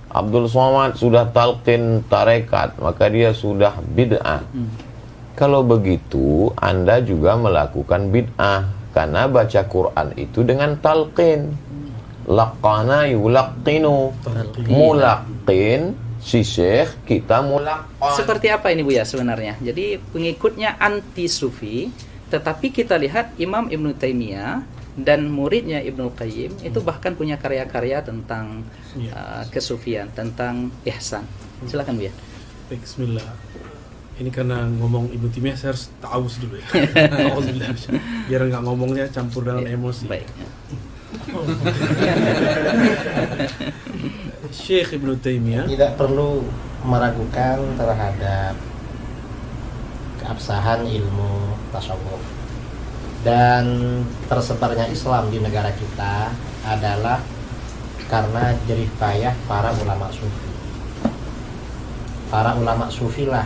Abdul Somad sudah talqin tarekat, maka dia sudah bid'ah. Kalau begitu, Anda juga melakukan bid'ah, karena baca Quran itu dengan talqin. Laqana yulaqqinu, mulaqqin, si syekh, kita mulaqqan. Seperti apa ini Buya sebenarnya? Jadi pengikutnya anti sufi, tetapi kita lihat Imam Ibnu Taimiyah dan muridnya Ibnu Qayyim itu bahkan punya karya-karya tentang kesufian, tentang ihsan. Silakan Buya. Baik, bismillah. Ini karena ngomong Ibnu Taimiyah saya harus ta'awuz dulu ya. Biar nggak ngomongnya campur dengan emosi. Baik. Syekh Ibnu Taimiyah tidak perlu meragukan terhadap keabsahan ilmu tasawuf, dan tersebarnya Islam di negara kita adalah karena jerih payah para ulama sufi. Para ulama sufi lah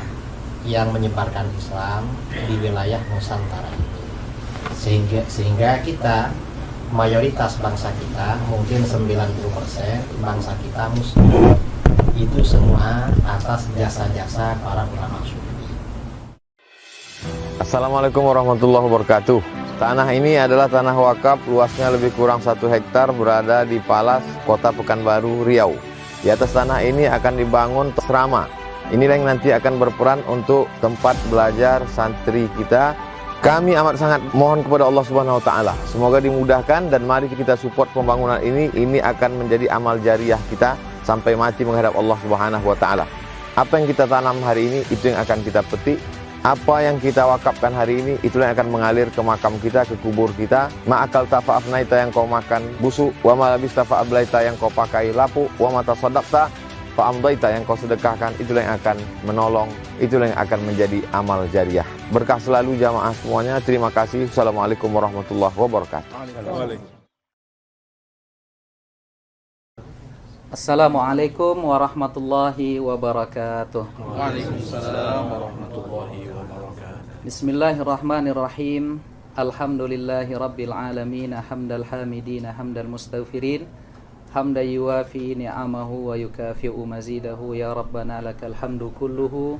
yang menyebarkan Islam di wilayah Nusantara ini, sehingga kita, mayoritas bangsa kita, mungkin 90% bangsa kita muslim, itu semua atas jasa-jasa para ulama sufi. Assalamualaikum warahmatullahi wabarakatuh. Tanah ini adalah tanah wakaf, luasnya lebih kurang 1 hektar, berada di Palas, Kota Pekanbaru, Riau. Di atas tanah ini akan dibangun asrama. Inilah yang nanti akan berperan untuk tempat belajar santri kita. Kami amat sangat mohon kepada Allah Subhanahu wa taala, semoga dimudahkan, dan mari kita support pembangunan ini. Ini akan menjadi amal jariah kita sampai mati menghadap Allah Subhanahu wa taala. Apa yang kita tanam hari ini, itu yang akan kita petik. Apa yang kita wakafkan hari ini, itulah yang akan mengalir ke makam kita, ke kubur kita. Ma'akal tafa'afnaita, yang kau makan busuk, wa malabista fa'ablaita, yang kau pakai lapuk, wa mata sadaqta fa'amdaita, yang kau sedekahkan, itulah yang akan menolong, itulah yang akan menjadi amal jariah. Berkah selalu jamaah semuanya. Terima kasih. Assalamualaikum warahmatullahi wabarakatuh. Assalamualaikum warahmatullahi wabarakatuh. Waalaikumsalam warahmatullahi wabarakatuh. Bismillahirrahmanirrahim. Alhamdulillahi rabbil alamin, hamdal hamidin, hamdal mustaghfirin, hamdan yuwafi ni'amahu wa yukafi'u mazidahu. Ya Rabbana lakal hamdu kulluhu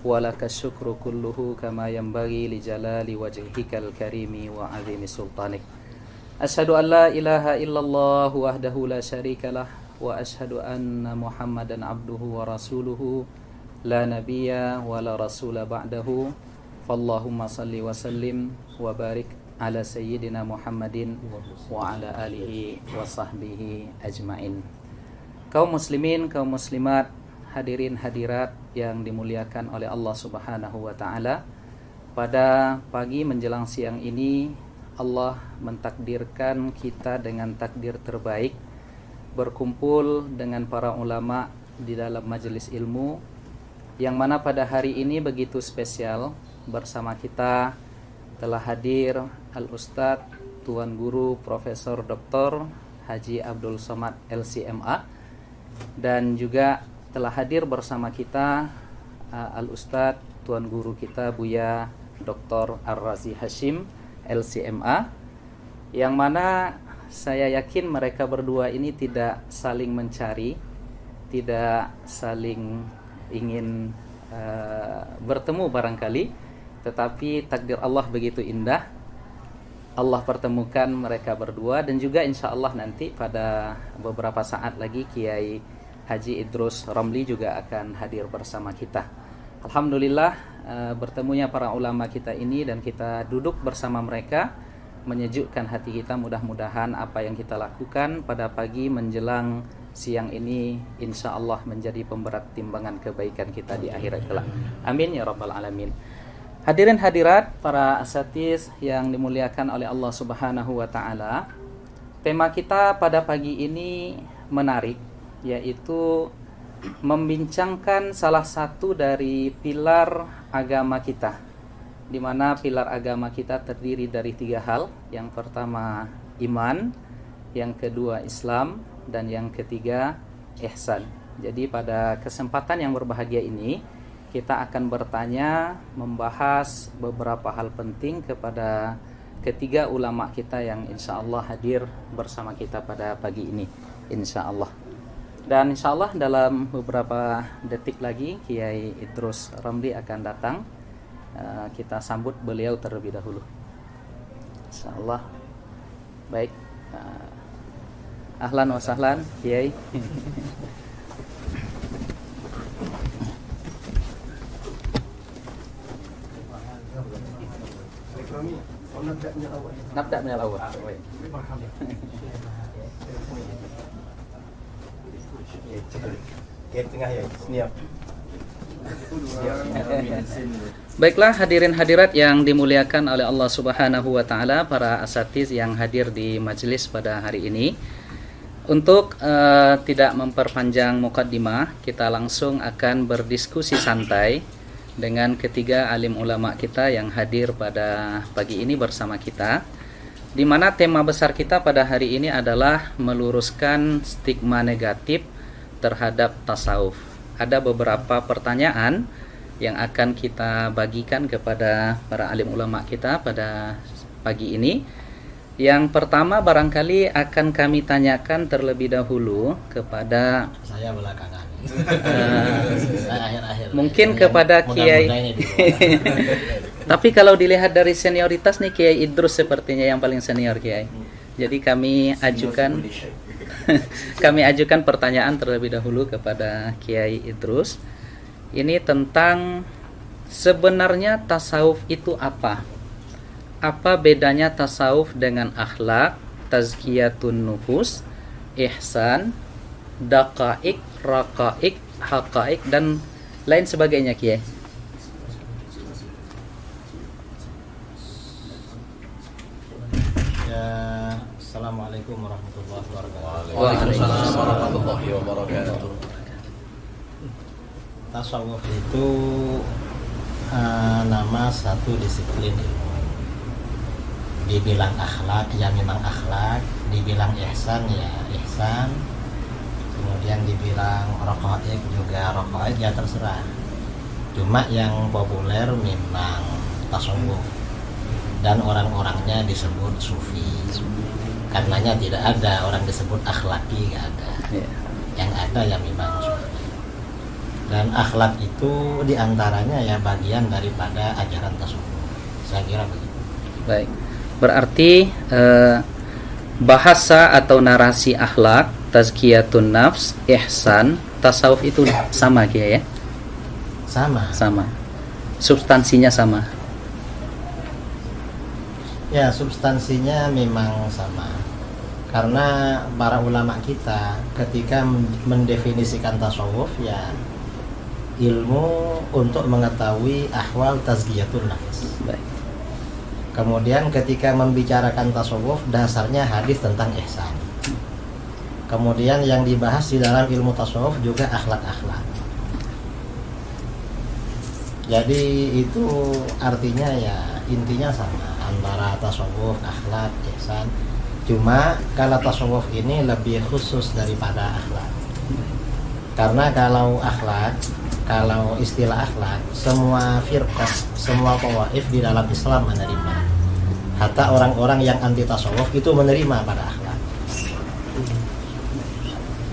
wa lakas syukru kulluhu, kama yanbaghi li jalali wajhikal karimi wa azimi sultanik. Asyhadu an la ilaha illallah wahdahu la syarikalah, wa ashhadu anna Muhammadan abduhu wa rasuluhu, la nabiyya wa la rasula ba'dahu. Fallahumma salli wa sallim wa barik ala sayyidina Muhammadin wa ala alihi wa sahbihi ajmain. Kaum muslimin, kaum muslimat, hadirin hadirat yang dimuliakan oleh Allah Subhanahu wa taala, pada pagi menjelang siang ini Allah mentakdirkan kita dengan takdir terbaik, berkumpul dengan para ulama di dalam majelis ilmu, yang mana pada hari ini begitu spesial. Bersama kita telah hadir Al-Ustadz Tuan Guru Profesor Dr. Haji Abdul Somad LCMA, dan juga telah hadir bersama kita Al-Ustadz Tuan Guru kita Buya Dr. Ar-Razi Hashim LCMA, yang mana saya yakin mereka berdua ini tidak saling mencari, tidak saling ingin bertemu barangkali, tetapi takdir Allah begitu indah, Allah pertemukan mereka berdua. Dan juga insya Allah nanti pada beberapa saat lagi Kiai Haji Idrus Romli juga akan hadir bersama kita. Alhamdulillah, bertemunya para ulama kita ini dan kita duduk bersama mereka menyejukkan hati kita. Mudah-mudahan apa yang kita lakukan pada pagi menjelang siang ini insya Allah menjadi pemberat timbangan kebaikan kita di akhirat kelak. Amin ya rabbal alamin. Hadirin hadirat, para asatiz yang dimuliakan oleh Allah Subhanahu wa taala, tema kita pada pagi ini menarik, yaitu membincangkan salah satu dari pilar agama kita, di mana pilar agama kita terdiri dari 3 hal. Yang pertama iman, yang kedua Islam, dan yang ketiga ihsan. Jadi pada kesempatan yang berbahagia ini kita akan bertanya, membahas beberapa hal penting kepada ketiga ulama kita yang insya Allah hadir bersama kita pada pagi ini, insya Allah. Dan insya Allah dalam beberapa detik lagi Kiai Idrus Ramli akan datang. Kita sambut beliau terlebih dahulu. Insya Allah. Baik. Ahlan wa sahlan Kiai. Nabda min al-awwal. Baiklah hadirin hadirat yang dimuliakan oleh Allah Subhanahu wa taala, para asatiz yang hadir di majelis pada hari ini. Untuk tidak memperpanjang mukaddimah, kita langsung akan berdiskusi santai dengan ketiga alim ulama kita yang hadir pada pagi ini bersama kita, di mana tema besar kita pada hari ini adalah meluruskan stigma negatif terhadap tasawuf. Ada beberapa pertanyaan yang akan kita bagikan kepada para alim ulama kita pada pagi ini. Yang pertama barangkali akan kami tanyakan terlebih dahulu kepada Saya belakangan. Saya akhir-akhir. mungkin kepada Kiai. Tapi kalau dilihat dari senioritas nih, Kiai Idrus sepertinya yang paling senior, Kiai. Jadi kami ajukan pertanyaan terlebih dahulu kepada Kiai Idrus. Ini tentang sebenarnya tasawuf itu apa? Apa bedanya tasawuf dengan akhlak, tazkiyatun nufus, ihsan, daqaik, raqaik, haqaik, dan lain sebagainya, Kiai? Ya, Assalamualaikum warahmatullahi wabarakatuh. Waalaikumsalam warahmatullahi wabarakatuh. Tasawuf itu nama satu disiplin ilmu. Dibilang akhlak ya memang akhlak, dibilang ihsan ya ihsan, kemudian dibilang raqaik juga raqaik, ya terserah. Cuma yang populer memang tasawuf, dan orang-orangnya disebut sufi. Karenanya tidak ada orang disebut akhlaki, nggak ada. Yang ada ya memang sufi. Dan akhlak itu diantaranya ya bagian daripada ajaran tasawuf. Saya kira begitu. Baik. Berarti bahasa atau narasi akhlak, tazkiyatun nafs, ihsan, tasawuf itu sama, Kiai ya? Sama. Substansinya sama. Ya, substansinya memang sama. Karena para ulama kita ketika mendefinisikan tasawuf ya ilmu untuk mengetahui ahwal tazkiyatun nafs. Baik. Kemudian ketika membicarakan tasawuf, dasarnya hadis tentang ihsan. Kemudian yang dibahas di dalam ilmu tasawuf juga akhlak-akhlak. Jadi itu artinya ya intinya sama antara tasawuf, akhlak, ihsan. Cuma kalau tasawuf ini lebih khusus daripada akhlak. Karena kalau akhlak, kalau istilah akhlak, semua firqah, semua tawaif di dalam Islam menerima. Hatta orang-orang yang anti tasawuf itu menerima pada akhlak.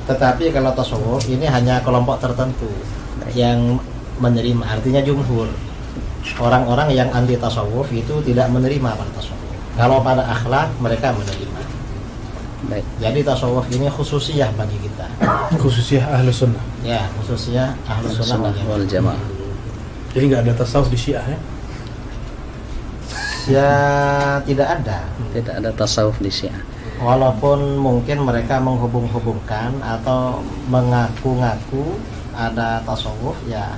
Tetapi kalau tasawuf ini hanya kelompok tertentu yang menerima, artinya jumhur. Orang-orang yang anti tasawuf itu tidak menerima pada tasawuf. Kalau pada akhlak mereka menerima. Baik. Jadi tasawuf ini khususiyah bagi kita. Khususnya ahlu sunnah. Ya, khususnya ahlu sunnah Wal jamaah. Jadi nggak ada tasawuf di Syiah ya? Ya, tidak ada. Tidak ada tasawuf di Syiah. Walaupun mungkin mereka menghubung-hubungkan atau mengaku-ngaku ada tasawuf, ya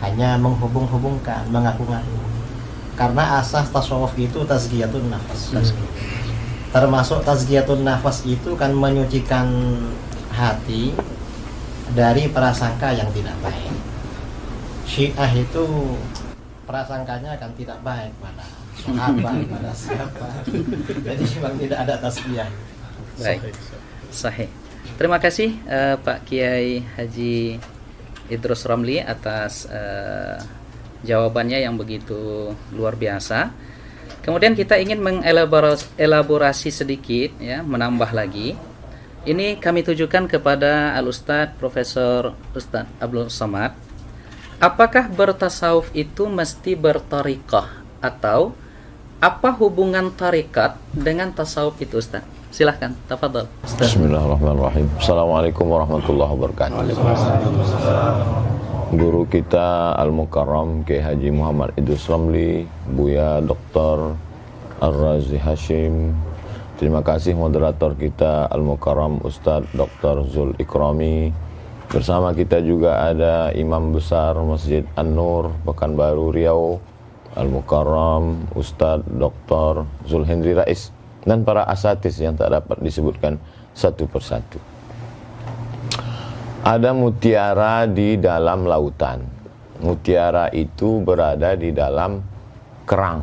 hanya menghubung-hubungkan, mengaku-ngaku. Karena asas tasawuf itu tazkiyatun nafas. Termasuk tazkiyatun nafas itu kan menyucikan hati dari prasangka yang tidak baik. Syiah itu prasangkanya kan tidak baik pada sahabat, pada siapa. Jadi memang tidak ada tazkiyah. Baik. Sahih. Terima kasih Pak Kiai Haji Idrus Ramli atas jawabannya yang begitu luar biasa. Kemudian kita ingin mengelaborasi sedikit ya, menambah lagi Ini kami tujukan kepada Al-Ustadz Profesor Ustadz Abdul Somad. Apakah bertasawuf itu mesti bertariqah, atau apa hubungan tarikat dengan tasawuf itu, Ustaz? Silahkan, tafadhol, Ustaz. Bismillahirrahmanirrahim. Assalamualaikum warahmatullahi wabarakatuh. Guru kita Al-Mukarram Kiai Haji Muhammad Idrus Ramli, Buya Dr. Ar-Razi Hashim. Terima kasih moderator kita Al-Mukarram Ustadz Dr. Zul Ikrami. Bersama kita juga ada Imam Besar Masjid An-Nur Pekanbaru Riau, Al-Mukarram Ustadz Dr. Zul Hendri Rais, dan para asatis yang tak dapat disebutkan satu persatu. Ada mutiara di dalam lautan. Mutiara itu berada di dalam kerang,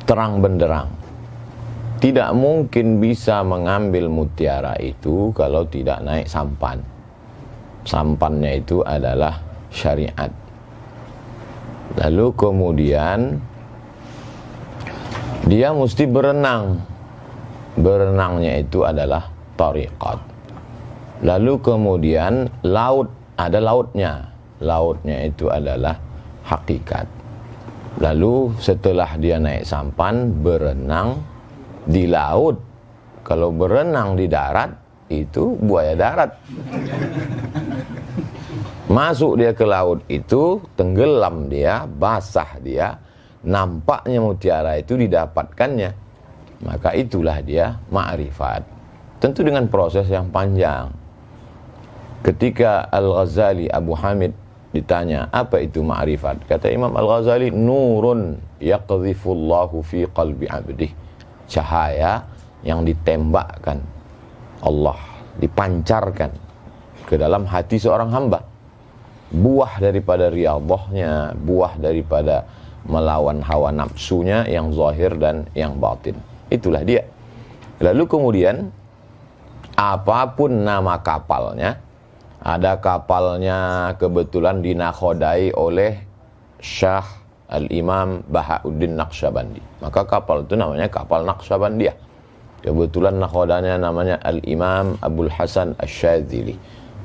terang benderang. Tidak mungkin bisa mengambil mutiara itu kalau tidak naik sampan. Sampannya itu adalah syariat. Lalu kemudian dia mesti berenang. Berenangnya itu adalah tariqat. Lalu kemudian laut, ada lautnya. Lautnya itu adalah hakikat. Lalu setelah dia naik sampan, berenang di laut. Kalau berenang di darat, itu buaya darat. Masuk dia ke laut itu, tenggelam dia, basah dia, nampaknya mutiara itu didapatkannya. Maka itulah dia ma'rifat. Tentu dengan proses yang panjang. Ketika Al-Ghazali Abu Hamid ditanya, apa itu ma'rifat? Kata Imam Al-Ghazali, nurun yaqdhifullahu fi qalbi abdih. Cahaya yang ditembakkan Allah, dipancarkan ke dalam hati seorang hamba. Buah daripada riyadhahnya, buah daripada melawan hawa nafsunya yang zahir dan yang batin. Itulah dia. Lalu kemudian apapun nama kapalnya, ada kapalnya kebetulan dinakhodai oleh Syah Al-Imam Bahauddin Naqsyabandi, maka kapal itu namanya kapal Naqsyabandiyah. Kebetulan nakhodanya namanya Al-Imam Abul Hasan Asy-Syadzili,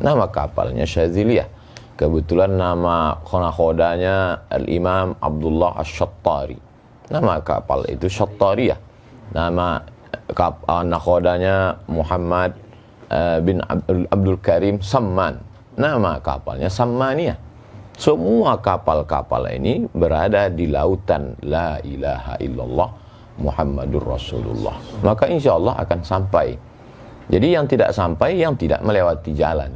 nama kapalnya Syadziliyah. Kebetulan nama nakhodanya Al-Imam Abdullah Asy-Syattari, nama kapal itu Syattariyah. Nama nakhodanya Muhammad bin Abdul Karim Samman, nama kapalnya Sammaniyah. Semua kapal-kapal ini berada di lautan La ilaha illallah Muhammadur Rasulullah. Maka insya Allah akan sampai. Jadi yang tidak sampai, yang tidak melewati jalan,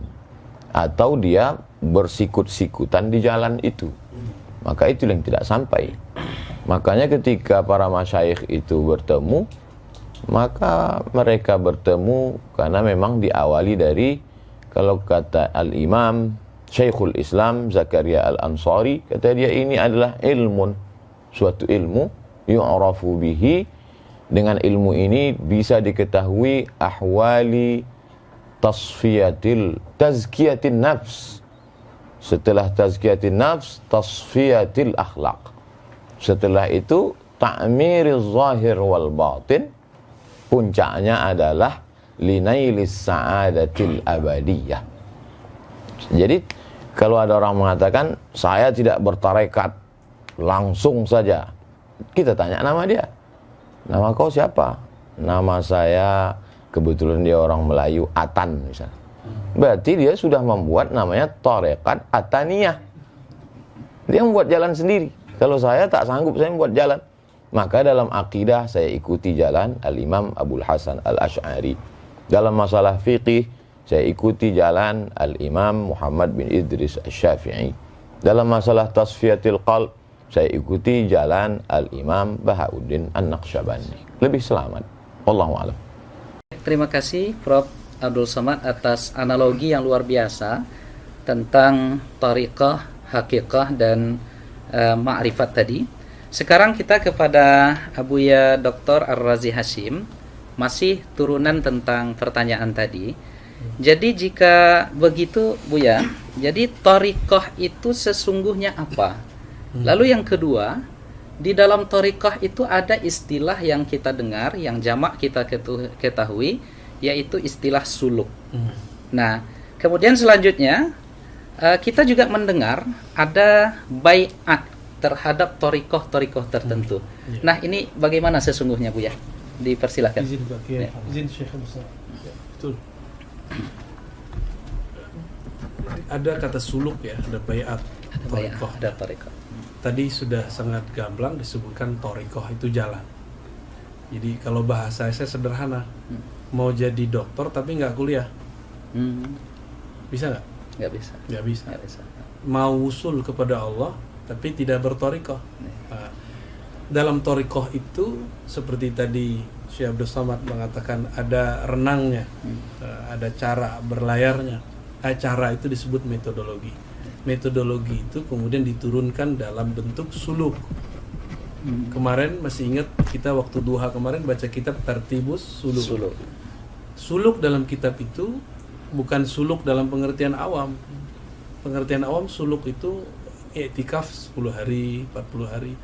atau dia bersikut-sikutan di jalan itu, maka itu yang tidak sampai. Makanya ketika para masyayikh itu bertemu, maka mereka bertemu karena memang diawali dari, kalau kata Al-Imam Syekhul Islam Zakaria Al-Ansari, kata dia ini adalah ilmun, suatu ilmu yu'rafu bihi, dengan ilmu ini bisa diketahui ahwali tazkiyatin nafs. Setelah tazkiyatin nafs, tasfiyatil akhlaq. Setelah itu ta'miriz zahir wal batin. Puncaknya adalah linailis sa'adatil abadiyah. Jadi kalau ada orang mengatakan saya tidak bertarekat, langsung saja kita tanya nama dia. Nama kau siapa? Nama saya, kebetulan dia orang Melayu, Atan misalnya. Berarti dia sudah membuat namanya tarekat Ataniyah. Dia membuat jalan sendiri. Kalau saya tak sanggup, saya membuat jalan. Maka dalam akidah saya ikuti jalan Al-Imam Abul Hasan Al-Asy'ari. Dalam masalah fiqih saya ikuti jalan Al-Imam Muhammad bin Idris Asy-Syafi'i. Dalam masalah tasfiyatil qalb, saya ikuti jalan Al-Imam Bahauddin An-Naqsyabandi. Lebih selamat. Wallahu a'lam. Terima kasih Prof. Abdul Somad atas analogi yang luar biasa tentang tariqah, hakikah, dan ma'rifat tadi. Sekarang kita kepada Abuya Dr. Ar-Razi Hashim, masih turunan tentang pertanyaan tadi. Jadi jika begitu Buya, jadi tariqah itu sesungguhnya apa? Lalu yang kedua, di dalam tariqah itu ada istilah yang kita dengar, yang jamak kita ketahui, yaitu istilah suluk. Nah, kemudian selanjutnya kita juga mendengar ada bai'at terhadap torikoh tertentu. Nah, ini bagaimana sesungguhnya, Bu ya? Dipersilakan. Izin Pak Kiai. Ya. Izin Syekh Musa. Ya, betul. Ada kata suluk ya, ada bai'at, Ada bai'at, torikoh. ada torikoh. Tadi sudah sangat gamblang disebutkan torikoh itu jalan. Jadi kalau bahasa saya sederhana, mau jadi dokter tapi nggak kuliah, bisa nggak? Nggak bisa. Nggak bisa. Nggak bisa. Mau usul kepada Allah tapi tidak bertorikoh. Nah, dalam torikoh itu seperti tadi Syekh Abdul Somad mengatakan ada renangnya, ada cara berlayarnya. Cara itu disebut metodologi. Metodologi itu kemudian diturunkan dalam bentuk suluk. Kemarin masih ingat kita waktu duha kemarin baca kitab Tartibus Suluk. Suluk. Suluk dalam kitab itu bukan suluk dalam pengertian awam. Pengertian awam suluk itu i'tikaf 10 hari, 40 hari.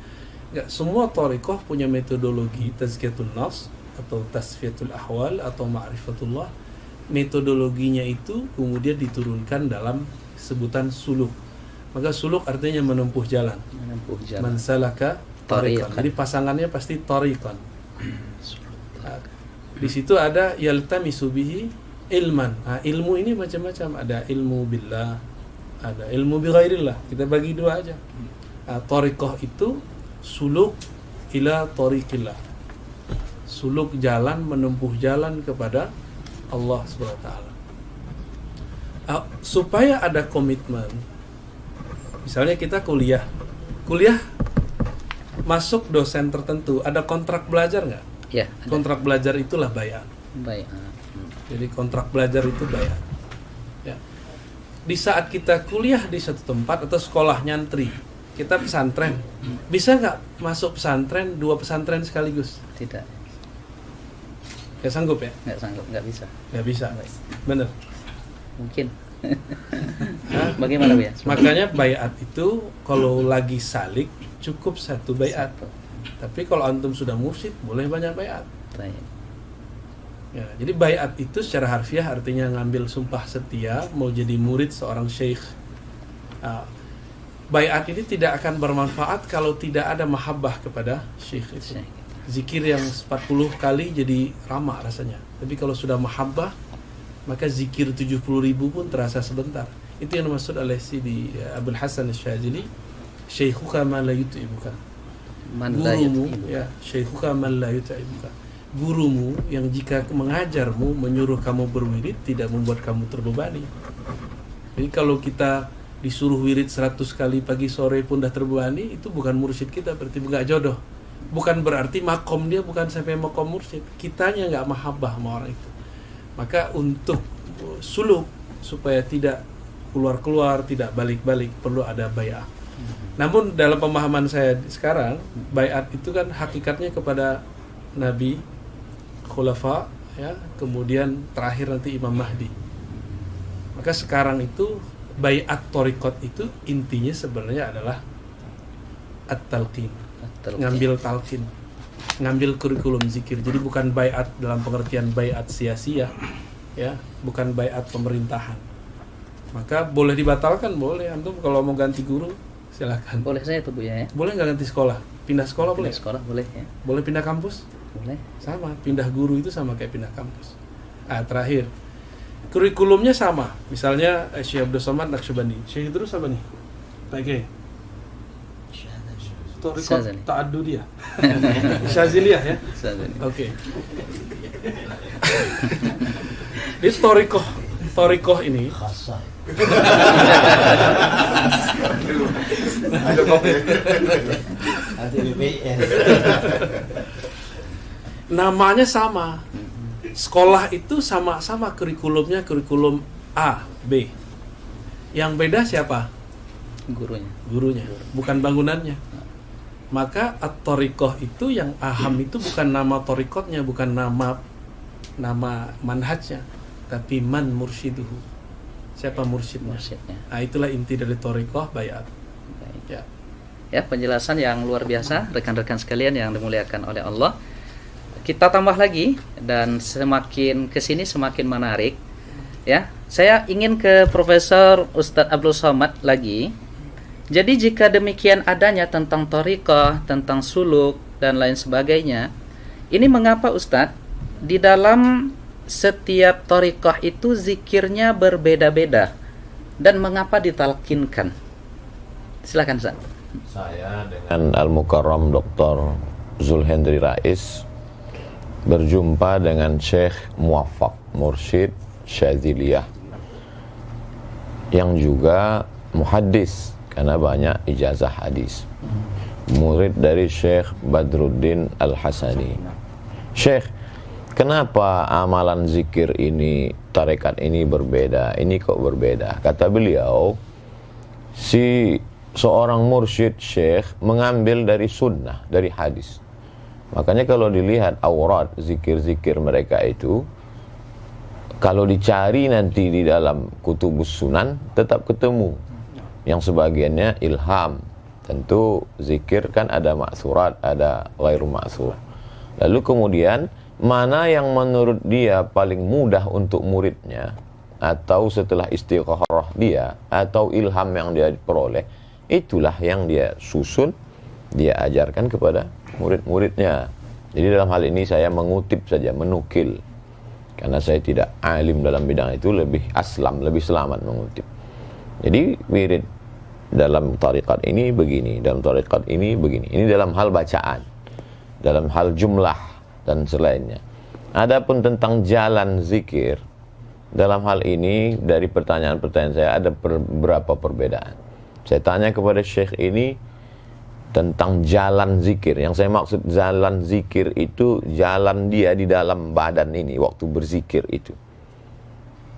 Enggak, semua thariqah punya metodologi tazkiyatun nafs atau tasfiyatul ahwal atau ma'rifatullah. Metodologinya itu kemudian diturunkan dalam sebutan suluk. Maka suluk artinya menempuh jalan. Menempuh jalan. Man salaka tariqan. Tariqan. Jadi pasangannya pasti tariqan. Nah, di situ ada yaltamisu bihi ilman. Nah, ilmu ini macam-macam. Ada ilmu billah, ada ilmu bi ghairillah. Kita bagi dua aja. Nah, tariqah itu suluk ila tariqillah. Suluk jalan, menempuh jalan kepada Allah Subhanahu wa taala. Supaya ada komitmen. Misalnya kita kuliah masuk dosen tertentu, ada kontrak belajar nggak? Ya. Ada. Kontrak belajar itulah bai'at. Baik. Jadi kontrak belajar itu bai'at. Ya. Di saat kita kuliah di satu tempat atau sekolah nyantri, kita pesantren, bisa nggak masuk pesantren 2 pesantren sekaligus? Tidak. Nggak sanggup ya? Nggak sanggup. Nggak bisa. Nggak bisa. Bener. Mungkin. Bagaimana, Bu ya? Makanya bai'at itu kalau lagi salik cukup 1 bai'at. Satu. Tapi kalau antum sudah mursyid boleh banyak bai'at. Baik. Ya, jadi bai'at itu secara harfiah artinya ngambil sumpah setia mau jadi murid seorang syekh. Bai'at ini tidak akan bermanfaat kalau tidak ada mahabbah kepada syekh itu. Zikir yang 40 kali jadi ramah rasanya. Tapi kalau sudah mahabbah, maka zikir 70.000 pun terasa sebentar. Itu yang dimaksud oleh Sidi Abdul Hasan Asy-Syadzili, syaikhuka man la yut'ibuka. Gurumu, ya, syaikhuka man la yut'ibuka. Gurumu yang jika mengajarmu, menyuruh kamu berwirid, tidak membuat kamu terbebani. Jadi kalau kita disuruh wirid 100 kali pagi sore pun dah terbebani, itu bukan mursyid kita, berarti enggak jodoh. Bukan berarti makom dia bukan sampai makom mursyid. Kitanya enggak mahabbah sama orang itu. Maka untuk suluk supaya tidak keluar-keluar, tidak balik-balik, perlu ada bai'ah. Namun dalam pemahaman saya sekarang, bai'at itu kan hakikatnya kepada Nabi, khulafa, ya, kemudian terakhir nanti Imam Mahdi. Maka sekarang itu bai'at thariqat itu intinya sebenarnya adalah at-talqin. Ngambil talqin, ngambil kurikulum zikir. Jadi bukan bai'at dalam pengertian bai'at sia-sia, ya, bukan bai'at pemerintahan. Maka boleh dibatalkan, boleh. Antum kalau mau ganti guru silakan. Boleh saya tuh, Bu ya. Boleh nggak ganti sekolah? Pindah sekolah boleh? Pindah sekolah boleh ya. Boleh pindah kampus? Boleh. Sama, pindah guru itu sama kayak pindah kampus. Terakhir, kurikulumnya sama. Misalnya Syekh Abdul Somad Naqsyabandi. Syekh terus apa nih? Oke. Thariqat ta'addudiyah. Syadziliyah ya. Oke. Di thariqah ini Khasah. Ada BPS. namanya sama. Sekolah itu sama-sama kurikulumnya kurikulum A, B. Yang beda siapa? Gurunya, bukan bangunannya. Maka at-thariqah itu yang aham itu bukan nama thariqatnya, bukan nama manhajnya, tapi man mursyiduhu. Siapa mursyidnya? Nah, itulah inti dari thariqah bai'at. Ya. Ya, penjelasan yang luar biasa rekan-rekan sekalian yang dimuliakan oleh Allah. kita tambah lagi dan semakin kesini semakin menarik. Ya, saya ingin ke Profesor Ustadz Abdul Somad lagi. Jadi jika demikian adanya tentang thariqah, tentang suluk dan lain sebagainya, ini mengapa Ustadz di dalam setiap thariqah itu zikirnya berbeda-beda dan mengapa ditalkinkan? Silakan Ustaz. Saya dengan Al-Mukarram Dr. Zulhendri Rais berjumpa dengan Syekh Muwaffaq Mursyid Syadziliyah yang juga muhaddis karena banyak ijazah hadis, murid dari Syekh Badruddin Al-Hasani. Syekh, kenapa amalan zikir ini, tarekat ini berbeda? Ini kok berbeda? Kata beliau, seorang mursyid syekh mengambil dari sunnah, dari hadis. Makanya kalau dilihat aurat, zikir-zikir mereka itu, kalau dicari nanti di dalam kutubus sunan, tetap ketemu. Yang sebagiannya ilham. Tentu zikir kan ada ma'surat, ada ghairu ma'sur. Lalu kemudian, mana yang menurut dia paling mudah untuk muridnya, atau setelah istigharah dia, atau ilham yang dia peroleh, itulah yang dia susun, dia ajarkan kepada murid-muridnya. Jadi dalam hal ini saya mengutip saja, menukil. Karena saya tidak alim dalam bidang itu, lebih aslam, lebih selamat mengutip. Jadi wirid dalam tarikat ini begini, dalam tarikat ini begini. Ini dalam hal bacaan, dalam hal jumlah dan selainnya. Adapun tentang jalan zikir, dalam hal ini dari pertanyaan-pertanyaan saya ada beberapa perbedaan. Saya tanya kepada Syekh ini tentang jalan zikir. Yang saya maksud jalan zikir itu jalan dia di dalam badan ini waktu berzikir itu.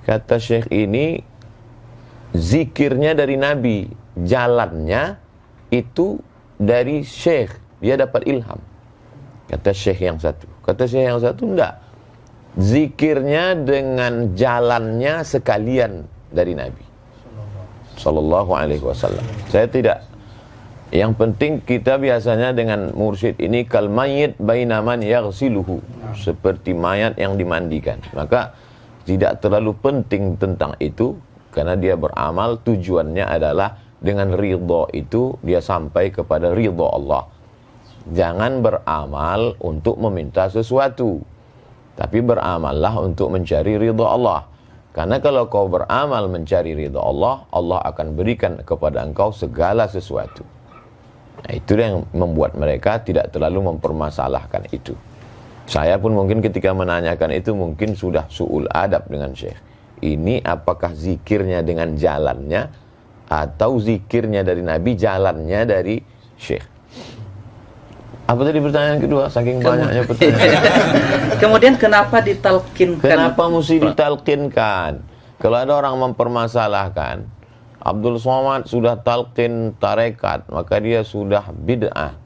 Kata Syekh ini, zikirnya dari Nabi, jalannya itu dari Syekh, dia dapat ilham. Kata Syekh yang satu. Kata Syekh yang satu, enggak, zikirnya dengan jalannya sekalian dari Nabi Sallallahu Alaihi Wasallam. Saya tidak. Yang penting kita biasanya dengan mursyid ini kal mayyit baina man yaghsiluhu, seperti mayat yang dimandikan. Maka tidak terlalu penting tentang itu, karena dia beramal tujuannya adalah dengan ridha itu dia sampai kepada ridha Allah. Jangan beramal untuk meminta sesuatu, tapi beramallah untuk mencari ridha Allah. Karena kalau kau beramal mencari ridha Allah, Allah akan berikan kepada engkau segala sesuatu. Nah, itu yang membuat mereka tidak terlalu mempermasalahkan itu. Saya pun mungkin ketika menanyakan itu mungkin sudah su'ul adab dengan Syekh. Ini apakah zikirnya dengan jalannya, atau zikirnya dari Nabi, jalannya dari Syekh? Apa tadi pertanyaan kedua? Saking banyaknya pertanyaan. Kemudian kenapa ditalkinkan? Kenapa mesti ditalkinkan? Kalau ada orang mempermasalahkan, Abdul Somad sudah talqin tarekat, maka dia sudah bid'ah.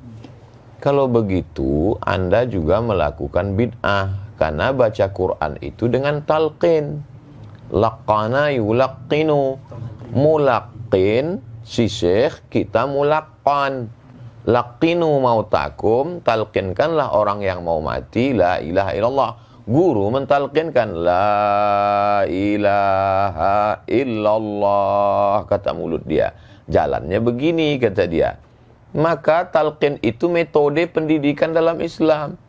Kalau begitu, Anda juga melakukan bid'ah, karena baca Quran itu dengan talqin. Laqana yulaqqinu, mulaqqin si syekh, kita mulaqqan. Laqinu mautakum, talqinkanlah orang yang mau mati la ilaha illallah. Guru mentalqinkan la ilaha illallah, kata mulut dia. Jalannya begini, kata dia. Maka talqin itu metode pendidikan dalam Islam.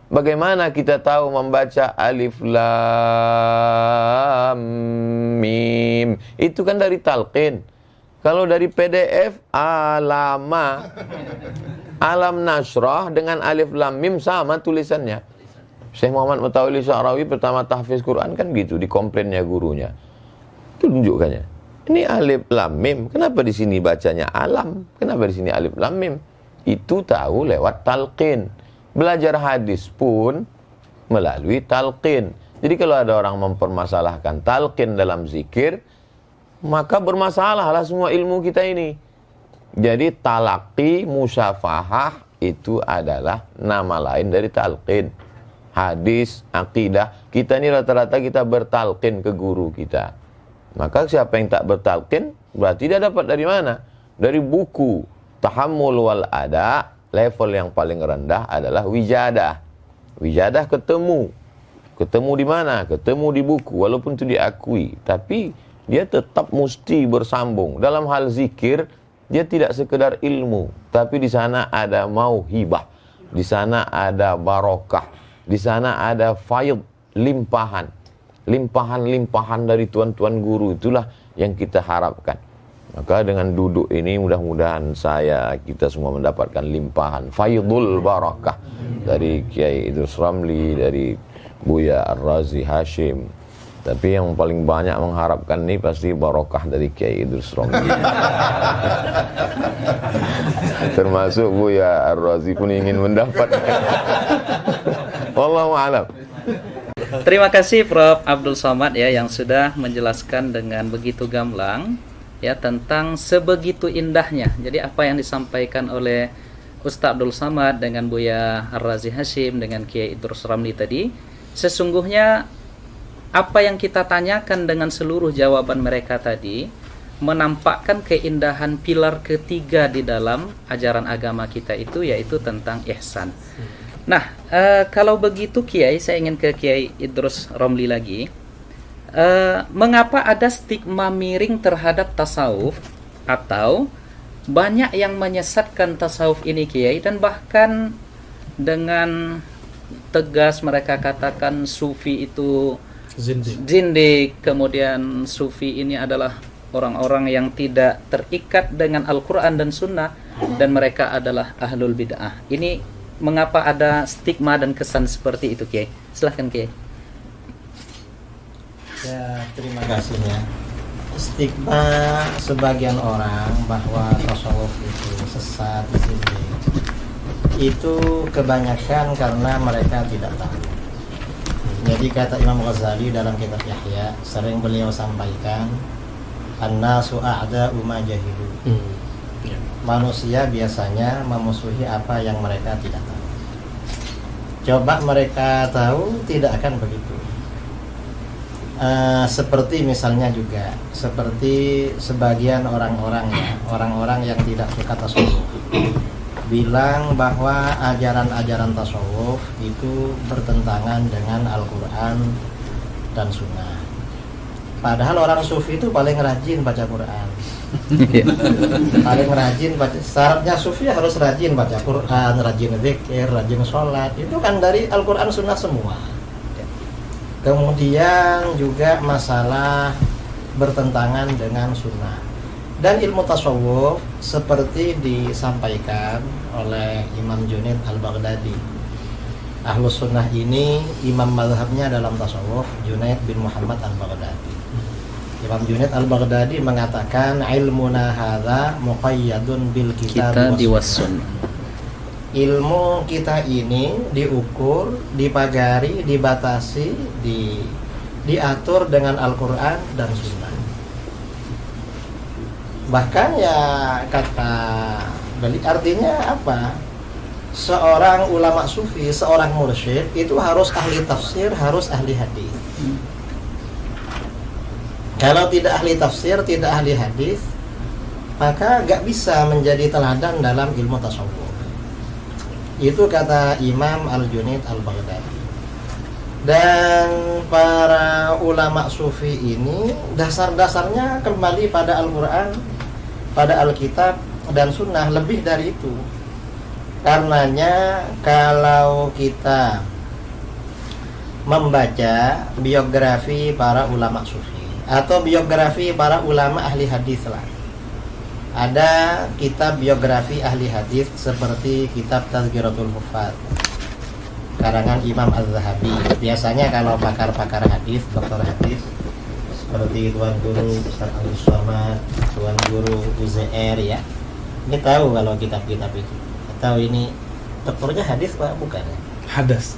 Bagaimana kita tahu membaca alif lam mim? Itu kan dari talqin. Kalau dari PDF, alama, alam nasrah dengan alif lam mim sama tulisannya. Syekh Muhammad Mutawalli Sya'rawi pertama tahfiz Quran kan gitu, di komplainnya gurunya. Itu tunjukkannya. Ini alif lam mim. Kenapa di sini bacanya alam? Kenapa di sini alif lam mim? Itu tahu lewat talqin. Belajar hadis pun melalui talqin. Jadi kalau ada orang mempermasalahkan talqin dalam zikir, maka bermasalahlah semua ilmu kita ini. Jadi talaqi, musyafahah itu adalah nama lain dari talqin. Hadis, akidah, kita ini rata-rata kita bertalqin ke guru kita. Maka siapa yang tak bertalqin, berarti dia dapat dari mana? Dari buku. Tahammul wal ada, level yang paling rendah adalah wijadah. Wijadah ketemu di mana? Ketemu di buku, walaupun itu diakui, tapi dia tetap mesti bersambung. Dalam hal zikir, dia tidak sekedar ilmu, tapi di sana ada mauhibah, di sana ada barokah, di sana ada faid, limpahan dari tuan-tuan guru. Itulah yang kita harapkan. Maka dengan duduk ini mudah-mudahan kita semua mendapatkan limpahan faidul barakah dari Kiai Idrus Ramli, dari Buya Ar-Razi Hashim. Tapi yang paling banyak mengharapkan ini pasti barokah dari Kiai Idrus Ramli. Termasuk Buya Ar-Razi pun ingin mendapatkan. Wallahu a'lam. Terima kasih Prof. Abdul Somad ya yang sudah menjelaskan dengan begitu gamblang ya tentang sebegitu indahnya. Jadi apa yang disampaikan oleh Ustaz Abdul Somad dengan Buya Ar-Razi Hashim dengan Kiai Idrus Ramli tadi, sesungguhnya apa yang kita tanyakan dengan seluruh jawaban mereka tadi menampakkan keindahan pilar ketiga di dalam ajaran agama kita itu, yaitu tentang ihsan. Nah, kalau begitu Kiai, saya ingin ke Kiai Idrus Ramli lagi. Mengapa ada stigma miring terhadap tasawuf, atau banyak yang menyesatkan tasawuf ini Kiai, dan bahkan dengan tegas mereka katakan sufi itu zindik, kemudian sufi ini adalah orang-orang yang tidak terikat dengan Al-Quran dan Sunnah, dan mereka adalah ahlul bid'ah. Ini mengapa ada stigma dan kesan seperti itu Kiai? Silahkan Kiai. Ya, terima kasih ya. Stigma sebagian orang bahwa tasawuf itu sesat, zindik, itu kebanyakan karena mereka tidak tahu. Jadi kata Imam Ghazali dalam kitab Yahya, sering beliau sampaikan, an-nasu a'da'u ma jahilu. Manusia biasanya memusuhi apa yang mereka tidak tahu. Coba mereka tahu, tidak akan begitu. Seperti misalnya juga, seperti sebagian orang-orang ya, orang-orang yang tidak suka tasawuf, bilang bahwa ajaran-ajaran tasawuf itu bertentangan dengan Al-Quran dan Sunnah. Padahal orang sufi itu paling rajin baca Quran. Paling rajin baca. Syaratnya sufi harus rajin baca Quran, rajin zikir, rajin sholat. Itu kan dari Al-Quran Sunnah semua. Kemudian juga masalah bertentangan dengan Sunnah. Dan ilmu tasawuf seperti disampaikan oleh Imam Junaid Al-Baghdadi. Ahlus Sunnah ini imam mazhabnya dalam tasawuf Junaid bin Muhammad Al-Baghdadi. Imam Junaid Al-Baghdadi mengatakan ilmuna hadza muqayyadun bil kitab was sunnah. Ilmu kita ini diukur, dipagari, dibatasi, diatur dengan Al-Quran dan Sunnah. Bahkan ya kata beli artinya apa? Seorang ulama sufi, seorang mursyid itu harus ahli tafsir, harus ahli hadis. Kalau tidak ahli tafsir, tidak ahli hadis, maka gak bisa menjadi teladan dalam ilmu tasawuf. Itu kata Imam Al-Junaid Al-Baghdadi. Dan para ulama sufi ini dasar-dasarnya kembali pada Al-Quran, pada Alkitab dan Sunnah, lebih dari itu. Karenanya kalau kita membaca biografi para ulama sufi atau biografi para ulama ahli hadis lah, ada kitab biografi ahli hadis seperti kitab Tazkiratul Huffaz karangan Imam Az-Zahabi. Biasanya kalau pakar-pakar hadis, dokter hadis seperti Tuan Guru Ustaz Abdul Somad, Tuan Guru UZR ya, ini tahu kalau kitab-kitab itu. Tahu ini dokternya hadis Pak, bukan ya? Hadas.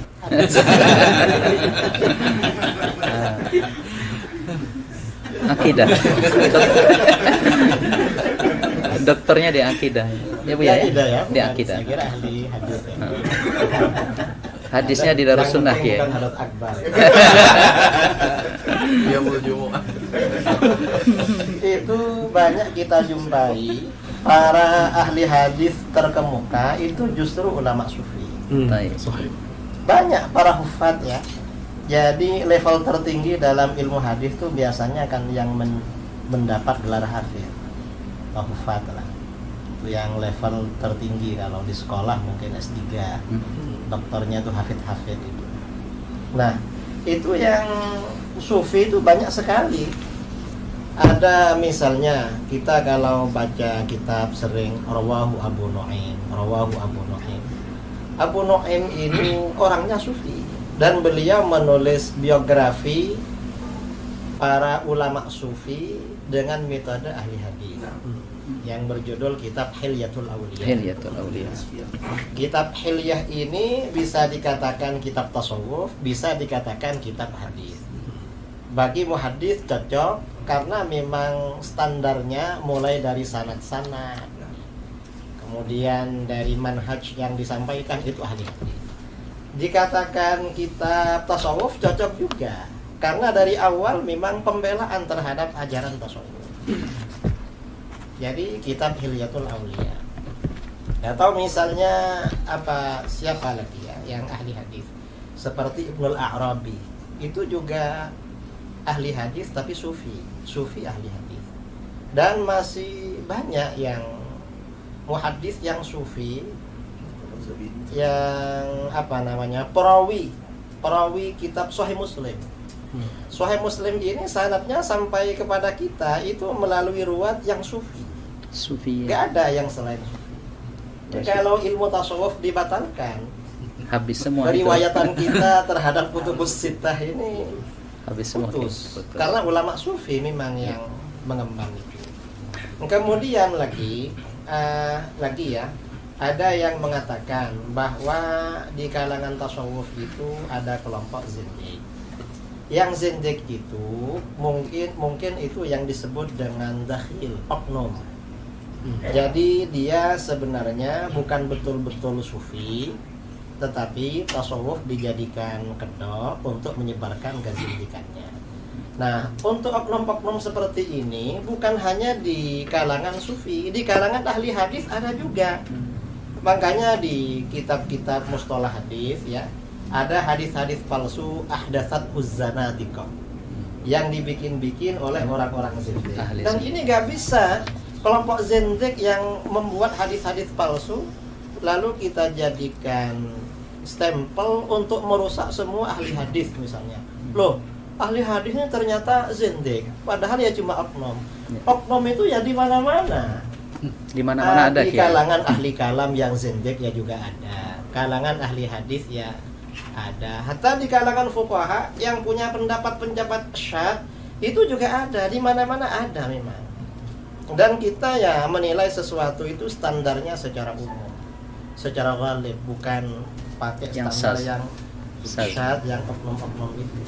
Akidah. Dokternya di akidah. Ya Bu ya? Ya? Di akidah. Saya kira ahli hadis. Ya. Hadisnya di Darussunnah ya. Bukan Hadrat Akbar. Dia mau Jumat. Itu banyak kita jumpai para ahli hadis terkemuka itu justru ulama sufi. Baik. banyak para hufad ya. Jadi level tertinggi dalam ilmu hadis tuh biasanya kan yang mendapat gelar hafid, hufad lah. Itu yang level tertinggi kalau di sekolah mungkin S3, doktornya tuh hafid itu. Nah, itu yang sufi itu banyak sekali. Ada misalnya kita kalau baca kitab sering Rawahu Abu Nu'aim. Abu Nu'aim ini orangnya sufi dan beliau menulis biografi para ulama sufi dengan metode ahli hadis yang berjudul kitab Hilyatul Auliya. Kitab Hilyah ini bisa dikatakan kitab tasawuf, bisa dikatakan kitab hadis. Bagi muhaddis cocok karena memang standarnya mulai dari sanad-sanad, kemudian dari manhaj yang disampaikan itu ahli hadis. Dikatakan kitab tasawuf cocok juga karena dari awal memang pembelaan terhadap ajaran tasawuf. Jadi kitab Hilyatul Auliya. Atau misalnya siapa lagi ya yang ahli hadis seperti Ibnul A'rabi, itu juga ahli hadis tapi sufi ahli hadis. Dan masih banyak yang muhaddis yang sufi, yang perawi kitab Sahih Muslim. Sahih Muslim ini sanadnya sampai kepada kita itu melalui ruwat yang sufi. Gak ada yang selain sufi. Kalau ilmu tasawuf dibatalkan, habis semua riwayatan kita terhadap kutubus sittah ini habis semua putus. Karena ulama sufi memang yang mengemban itu. Kemudian lagi ya, ada yang mengatakan bahwa di kalangan tasawuf itu ada kelompok zindik. Yang zindik itu mungkin itu yang disebut dengan dakhil, oknum. Jadi dia sebenarnya bukan betul-betul sufi, tetapi tasawuf dijadikan kedok untuk menyebarkan kezindikannya. Nah, untuk oknum-oknum seperti ini bukan hanya di kalangan sufi, di kalangan ahli hadis ada juga. Makanya di kitab-kitab mustalah hadis ya, ada hadis-hadis palsu ahdatsat uzzanadiqah yang dibikin-bikin oleh orang-orang zindik. Dan ini nggak bisa kelompok zindik yang membuat hadis-hadis palsu lalu kita jadikan stempel untuk merusak semua ahli hadis misalnya. Loh, ahli hadisnya ternyata zindik, padahal ya cuma oknum. Oknum itu ya di mana-mana. Di mana-mana ada. Di kalangan ahli kalam yang zindik ya juga ada. Kalangan ahli hadis ya ada. Hatta di kalangan fuqaha yang punya pendapat syadz itu juga ada. Di mana-mana ada memang. Dan kita ya menilai sesuatu itu standarnya secara umum, secara ghalib, bukan pakai yang standar yang syadz, yang oknum-oknum itu.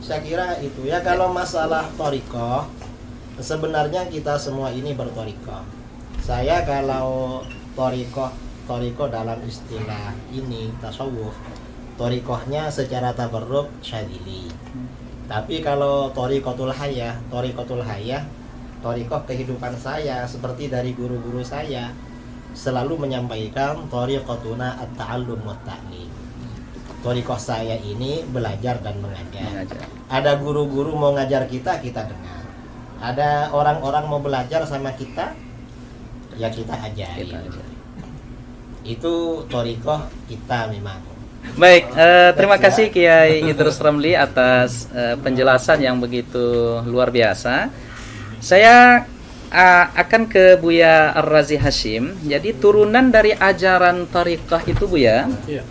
Saya kira itu ya. Kalau masalah thariqah, sebenarnya kita semua ini berthariqah. Saya kalau thariqah dalam istilah ini tasawuf, thariqahnya secara tabarruk syadzili. Tapi kalau thariqatul hayah, thariqah kehidupan saya seperti dari guru-guru saya selalu menyampaikan thariqatuna at-ta'allum wa ta'lim. Thariqah saya ini belajar dan mengajar. Ada guru-guru mau ngajar kita dengar. Ada orang-orang mau belajar sama kita, ya kita ajari. Itu thariqah kita memang. Baik, terima kasih Kiai Idrus Ramli atas penjelasan yang begitu luar biasa. Saya akan ke Buya Ar-Razi Hashim. Jadi turunan dari ajaran thariqah itu Buya. Iya.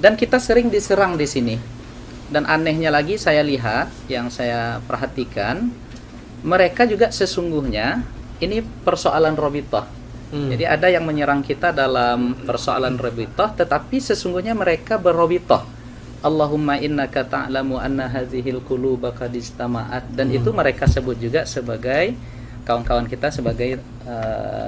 Dan kita sering diserang di sini. Dan anehnya lagi saya lihat, yang saya perhatikan, mereka juga sesungguhnya ini persoalan robitoh. Jadi ada yang menyerang kita dalam persoalan robitoh, tetapi sesungguhnya mereka berrobitoh. Allahumma innaka ta'lamu anna hadhil quluba qad istama'at, dan itu mereka sebut juga sebagai kawan-kawan kita sebagai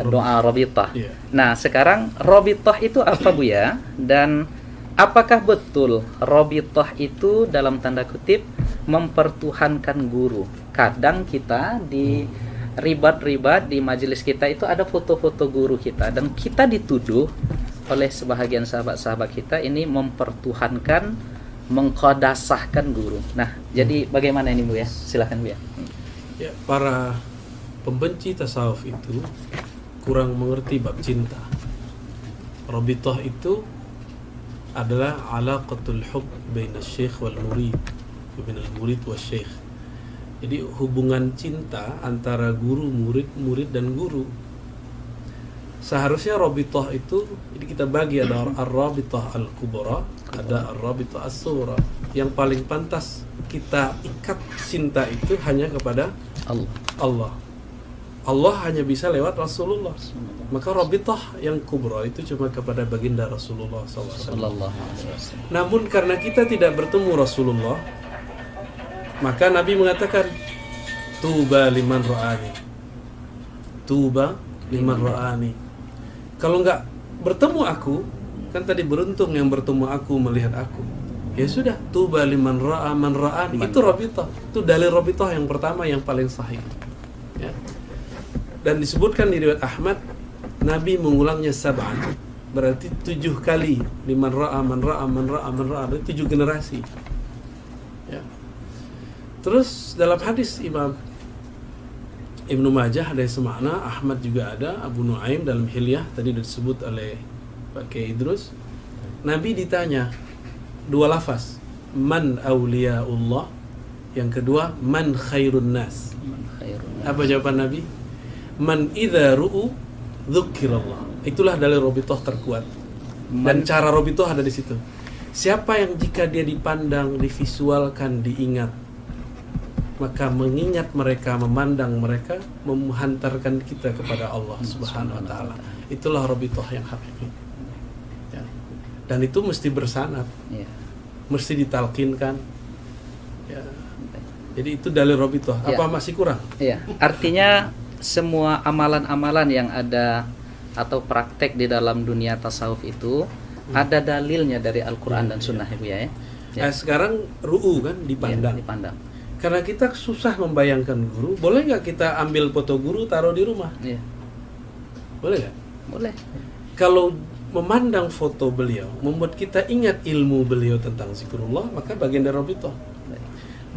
doa robitoh. Nah, sekarang robitoh itu apa Buya? Dan apakah betul robitoh itu dalam tanda kutip mempertuhankan guru? Kadang kita di ribat-ribat di majelis kita itu ada foto-foto guru kita, dan kita dituduh oleh sebahagian sahabat-sahabat kita ini mempertuhankan, mengqadasahkan guru. Nah, jadi bagaimana ini Bu ya? Silakan Bu ya. Ya, para pembenci tasawuf itu kurang mengerti bab cinta. Rabithah itu adalah alaqatul hub baina syekh wal murid, baina al-murid wa syekh. Jadi hubungan cinta antara guru, murid dan guru. Seharusnya rabithah itu, jadi kita bagi ada ar-rabithah al-kubra, ada ar-rabithah as-sughra. Yang paling pantas kita ikat cinta itu hanya kepada Allah. Allah hanya bisa lewat Rasulullah. Maka rabithah yang kubra itu cuma kepada baginda Rasulullah SAW. Namun karena kita tidak bertemu Rasulullah, maka Nabi mengatakan, tuba liman ra'ani. Tuba liman ra'ani. Kalau nggak bertemu aku, kan tadi beruntung yang bertemu aku melihat aku. Ya sudah, tuba liman ra'a man ra'ani. Itu rabithah. Itu dalil rabithah yang pertama yang paling sahih. Ya. Dan disebutkan di riwayat Ahmad, Nabi mengulangnya sab'an. Berarti 7 kali. Liman ra'a man ra'a man ra'a man ra'a. Berarti 7 generasi. Ya. Terus dalam hadis Imam Ibnu Majah ada yang semakna, Ahmad juga ada, Abu Nuaim dalam Hilyah tadi disebut oleh Pak Kiai Idrus. Nabi ditanya 2 lafaz, man awliyaullah, yang kedua man khairun nas. Apa jawaban Nabi? Man idza ru'u dzukirallah. Itulah dalil rabithah terkuat. Dan cara rabithah ada di situ. Siapa yang jika dia dipandang, divisualkan, diingat, maka mengingat mereka, memandang mereka, menghantarkan kita kepada Allah Subhanahu wa taala. Itulah rabithah yang hakiki. Ya. Dan itu mesti bersanad. Ya. Mesti ditalkinkan. Ya. Jadi itu dalil rabithah. Apa masih kurang? Iya. Artinya semua amalan-amalan yang ada atau praktek di dalam dunia tasawuf itu ada dalilnya dari Al-Qur'an dan Sunnah ya. Nah, sekarang ru'u kan dipandang. Ya, dipandang. Karena kita susah membayangkan guru, boleh nggak kita ambil foto guru taruh di rumah? Iya. Boleh nggak? Boleh. Kalau memandang foto beliau membuat kita ingat ilmu beliau tentang zikrullah, maka bagian dari rabithah.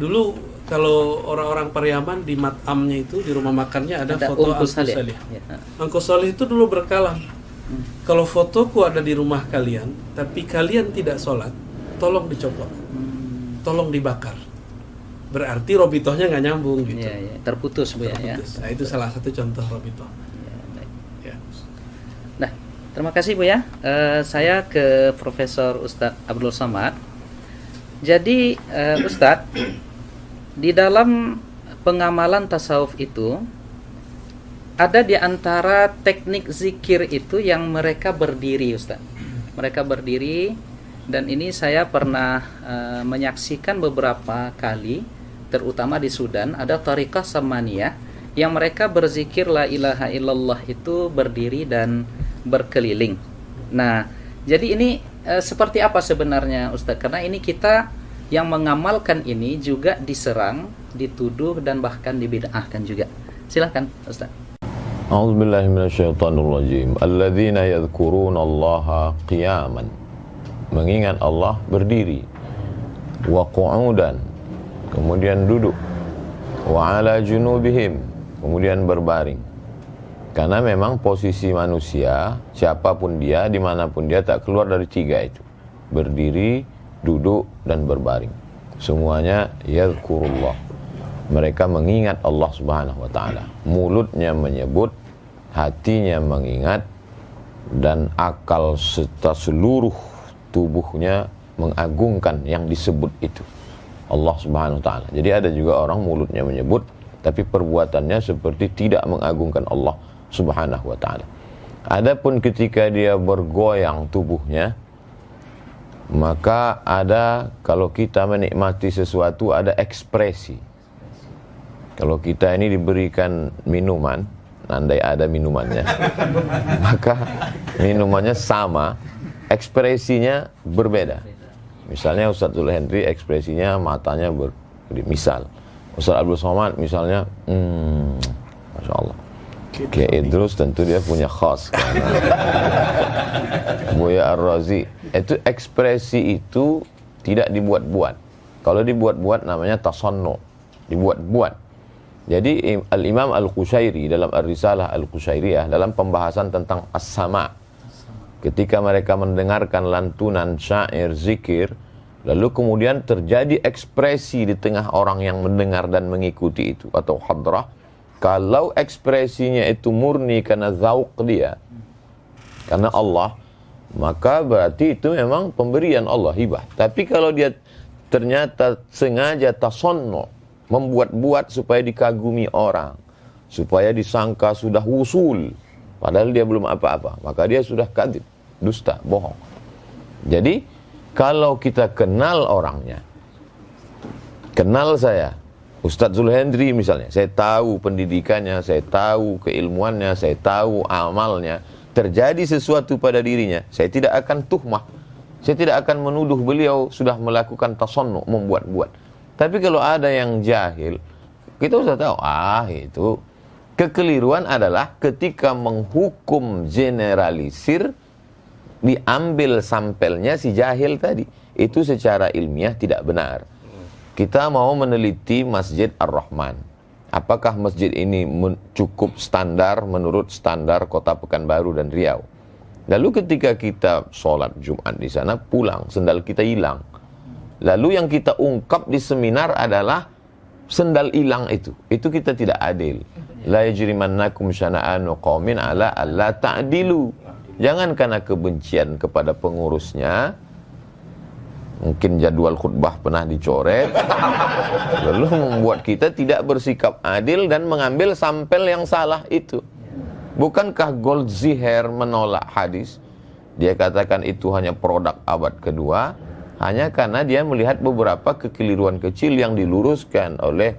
Dulu kalau orang-orang Pariaman di mat'amnya itu, di rumah makannya ada foto Angku Salih. Ya. Angku Salih itu dulu berkalam. Kalau fotoku ada di rumah kalian, tapi kalian tidak sholat, tolong dicopot, tolong dibakar. Berarti rabithahnya nggak nyambung gitu. Ya. Terputus Bu ya. Nah, itu salah satu contoh rabithah. Ya. Nah, terima kasih Bu ya. Saya ke Profesor Ustadz Abdul Somad. Jadi Ustadz, di dalam pengamalan tasawuf itu ada di antara teknik zikir itu yang mereka berdiri Ustadz. Mereka berdiri, dan ini saya pernah menyaksikan beberapa kali, terutama di Sudan ada tariqah samaniyah yang mereka berzikir la ilaha illallah itu berdiri dan berkeliling. Nah, jadi ini seperti apa sebenarnya Ustaz? Karena ini kita yang mengamalkan ini juga diserang, dituduh dan bahkan dibid'ahkan juga. Silakan Ustaz. A'udzubillahi minasyaitonirrajim. Alladzina yadhkurunallaha qiyaman. Mengingat Allah berdiri. Wa qu'udan. Kemudian duduk, wa ala junubihim, kemudian berbaring. Karena memang posisi manusia, siapapun dia, dimanapun dia, tak keluar dari 3 itu. Berdiri, duduk, dan berbaring. Semuanya yadhkurullah. Mereka mengingat Allah Subhanahu wa ta'ala. Mulutnya menyebut, hatinya mengingat, dan akal serta seluruh tubuhnya mengagungkan yang disebut itu, Allah Subhanahu wa ta'ala. Jadi ada juga orang mulutnya menyebut, tapi perbuatannya seperti tidak mengagungkan Allah Subhanahu wa ta'ala. Adapun ketika dia bergoyang tubuhnya, maka ada, kalau kita menikmati sesuatu, ada ekspresi. Kalau kita ini diberikan minuman, andai ada minumannya, maka minumannya sama, ekspresinya berbeda. Misalnya Ustadz Zul Hendri ekspresinya matanya misal Ustadz Abdul Somad misalnya Masya Allah. Kiai Idrus tentu dia punya khas karena Buya Ar-Razi itu ekspresi itu tidak dibuat-buat. Kalau dibuat-buat namanya tasannu, dibuat-buat. Jadi Al-Imam Al-Qushairi dalam Ar-Risalah Al-Qushairiyah dalam pembahasan tentang as-sama, ketika mereka mendengarkan lantunan syair zikir, lalu kemudian terjadi ekspresi di tengah orang yang mendengar dan mengikuti itu atau hadrah. Kalau ekspresinya itu murni karena zauq dia, karena Allah, maka berarti itu memang pemberian Allah, hibah. Tapi kalau dia ternyata sengaja tasannu, membuat-buat supaya dikagumi orang, supaya disangka sudah wusul, padahal dia belum apa-apa, maka dia sudah kadzib, dusta, bohong. Jadi kalau kita kenal orangnya, kenal saya Ustadz Zulhendri misalnya, saya tahu pendidikannya, saya tahu keilmuannya, saya tahu amalnya, terjadi sesuatu pada dirinya, saya tidak akan tuhmah, saya tidak akan menuduh beliau sudah melakukan tasannu, membuat-buat. Tapi kalau ada yang jahil, kita sudah tahu, itu kekeliruan adalah ketika menghukum generalisir, diambil sampelnya si jahil tadi, itu secara ilmiah tidak benar. Kita mau meneliti Masjid Ar-Rahman. Apakah masjid ini cukup standar menurut standar Kota Pekanbaru dan Riau? Lalu ketika kita sholat Jumat di sana, pulang, sendal kita hilang. Lalu yang kita ungkap di seminar adalah sendal hilang itu. Itu kita tidak adil. La yajrimannakum syana'anu qaumin ala alla ta'dilu. Jangan karena kebencian kepada pengurusnya, mungkin jadwal khutbah pernah dicoret, lalu membuat kita tidak bersikap adil dan mengambil sampel yang salah itu. Bukankah Goldziher menolak hadis? Dia katakan itu hanya produk abad kedua, hanya karena dia melihat beberapa kekeliruan kecil yang diluruskan oleh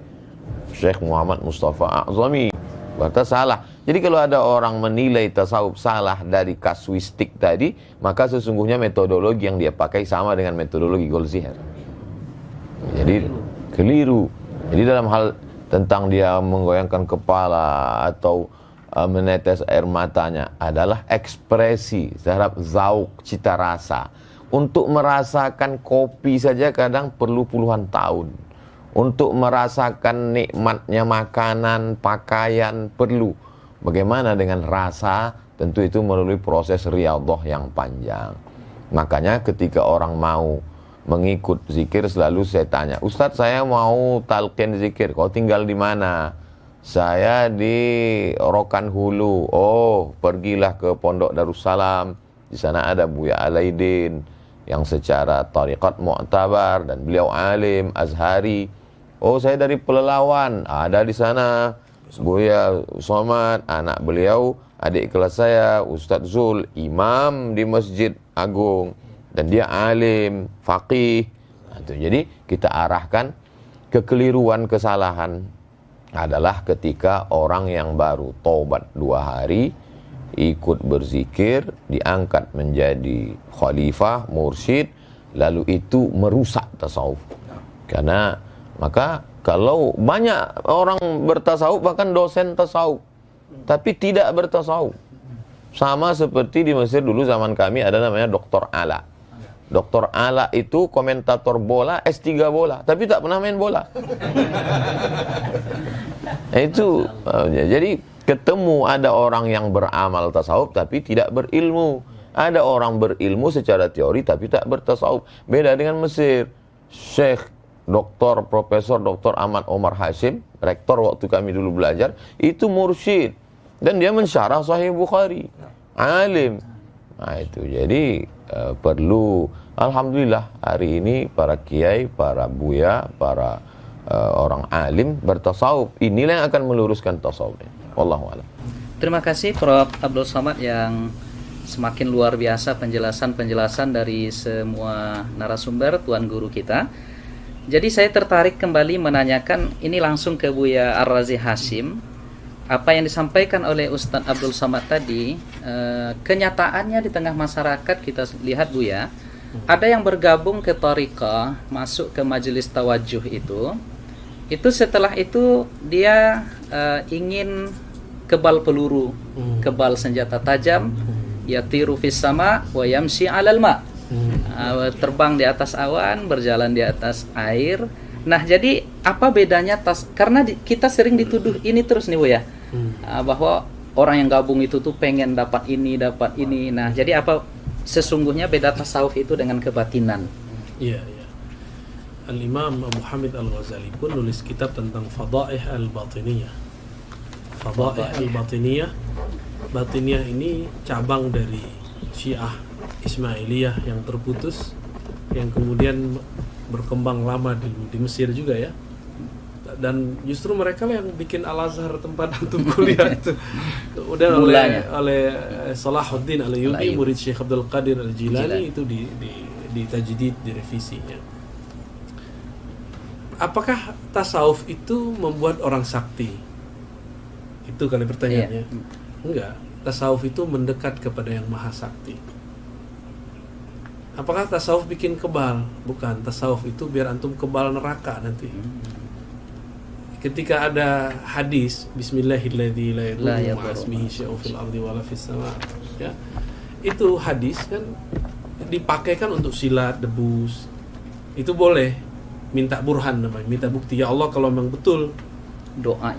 Syekh Muhammad Mustafa A'zami. Berarti salah. Jadi kalau ada orang menilai tasawuf salah dari kasuistik tadi, maka sesungguhnya metodologi yang dia pakai sama dengan metodologi Goldziher. Jadi keliru. Jadi dalam hal tentang dia menggoyangkan kepala atau menetes air matanya adalah ekspresi terhadap zauk, cita rasa. Untuk merasakan kopi saja kadang perlu puluhan tahun. Untuk merasakan nikmatnya makanan, pakaian perlu. Bagaimana dengan rasa? Tentu itu melalui proses riyadhah yang panjang. Makanya ketika orang mau mengikut zikir, selalu saya tanya, Ustadz saya mau talqin zikir, kau tinggal di mana? Saya di Rokan Hulu. Oh, pergilah ke Pondok Darussalam. Di sana ada Buya Alaidin yang secara tariqat mu'tabar dan beliau alim Azhari. Oh, saya dari Pelelawan, ada di sana Buya Somad, anak beliau, adik kelas saya, Ustadz Zul, imam di Masjid Agung, dan dia alim, faqih. Jadi kita arahkan kekeliruan, kesalahan adalah ketika orang yang baru taubat 2 hari, ikut berzikir, diangkat menjadi khalifah, mursyid, lalu itu merusak tasawuf. Karena maka kalau banyak orang bertasawuf, bahkan dosen tasawuf, tapi tidak bertasawuf. Sama seperti di Mesir dulu zaman kami ada namanya Dr. Ala. Dr. Ala itu komentator bola, S3 bola, tapi tak pernah main bola. Itu jadi ketemu ada orang yang beramal tasawuf tapi tidak berilmu. Ada orang berilmu secara teori tapi tak bertasawuf. Beda dengan Mesir. Syekh Dr. Profesor Dr. Ahmad Omar Hashim, rektor waktu kami dulu belajar, itu mursyid dan dia mensyarah Sahih Bukhari, alim. Nah itu jadi perlu, alhamdulillah hari ini para kiai, para buya, para orang alim bertasawuf. Inilah yang akan meluruskan tasawuf. Wallahu a'lam. Terima kasih Prof. Abdul Somad yang semakin luar biasa penjelasan-penjelasan dari semua narasumber, tuan guru kita. Jadi saya tertarik kembali menanyakan ini langsung ke Buya Ar-Razi Hashim. Apa yang disampaikan oleh Ustadz Abdul Somad tadi, kenyataannya di tengah masyarakat kita lihat Buya, ada yang bergabung ke thariqah, masuk ke majelis tawajuh itu setelah itu dia ingin kebal peluru, kebal senjata tajam, yatiru fis sama wa yamshi 'alal ma. Terbang di atas awan, berjalan di atas air. Nah, jadi apa bedanya karena kita sering dituduh ini terus nih Bu ya. Bahwa orang yang gabung itu tuh pengen dapat ini. Nah, jadi apa sesungguhnya beda tasawuf itu dengan kebatinan? Iya. Al-Imam Abu Hamid Al-Ghazali pun nulis kitab tentang Fadaih Al-Batiniyah. Fadaih Al-Batiniyah. Batiniyah ini cabang dari Syiah Ismailiyah yang terputus, yang kemudian berkembang lama di Mesir juga ya. Dan justru mereka lah yang bikin Al-Azhar tempat antum kuliah itu. Kemudian oleh Salahuddin Al-Ayyubi, murid Syekh Abdul Qadir Al-Jilani, itu di tajdid, direvisinya. Apakah tasawuf itu membuat orang sakti? Itu kali pertanyaannya. Enggak. Tasawuf itu mendekat kepada yang maha sakti. Apakah tasawuf bikin kebal? Bukan. Tasawuf itu biar antum kebal neraka nanti. Ketika ada hadis Bismillahirrahmanirrahim la yadurru ma'asmihi syai'un fil ardi wala fis sama, ya. Itu hadis kan dipakai kan untuk silat, debus. Itu boleh. Minta burhan namanya, minta bukti. Ya Allah, kalau memang betul doa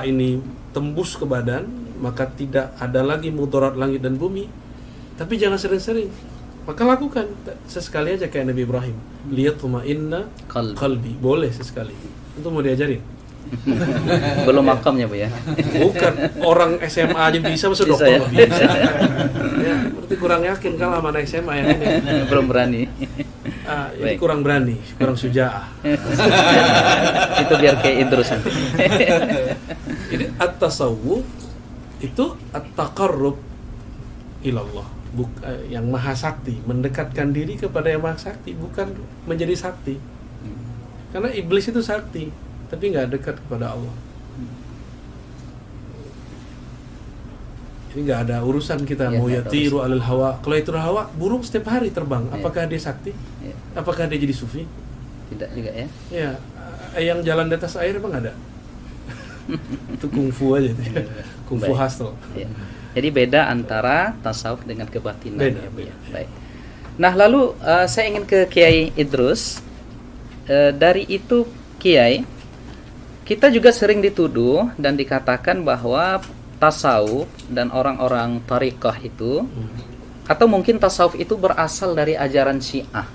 ini tembus ke badan, maka tidak ada lagi mudarat langit dan bumi. Tapi jangan sering-sering. Maka lakukan sesekali aja kayak Nabi Ibrahim. Liyatma'inna qalbi. Boleh sesekali. Itu mau diajarin. Belum makamnya Bu ya. Bukan, orang SMA aja bisa, masa dokter nggak bisa. Ya, berarti kurang yakin kalau mana SMA yang ini. Belum berani. Ini kurang berani, kurang syuja'ah. Itu biar kayak Idrus nanti. Jadi at-tasawuf itu at-taqarrub ilallah, yang maha sakti, mendekatkan diri kepada yang maha sakti, bukan menjadi sakti. Karena iblis itu sakti, tapi nggak dekat kepada Allah. Ini nggak ada urusan kita mau yatiru alal hawa. Kalau itu hawa, burung setiap hari terbang. Apakah dia sakti? Apakah dia jadi sufi? Tidak juga ya. Ya, yang jalan di atas air emang ada. Itu kungfu aja, kungfu hustle. Ya. Jadi beda antara tasawuf dengan kebatinan. Beda. Baik. Nah, lalu saya ingin ke Kiai Idrus. Dari itu Kiai, kita juga sering dituduh dan dikatakan bahwa tasawuf dan orang-orang tariqah itu, atau mungkin tasawuf itu berasal dari ajaran Syiah.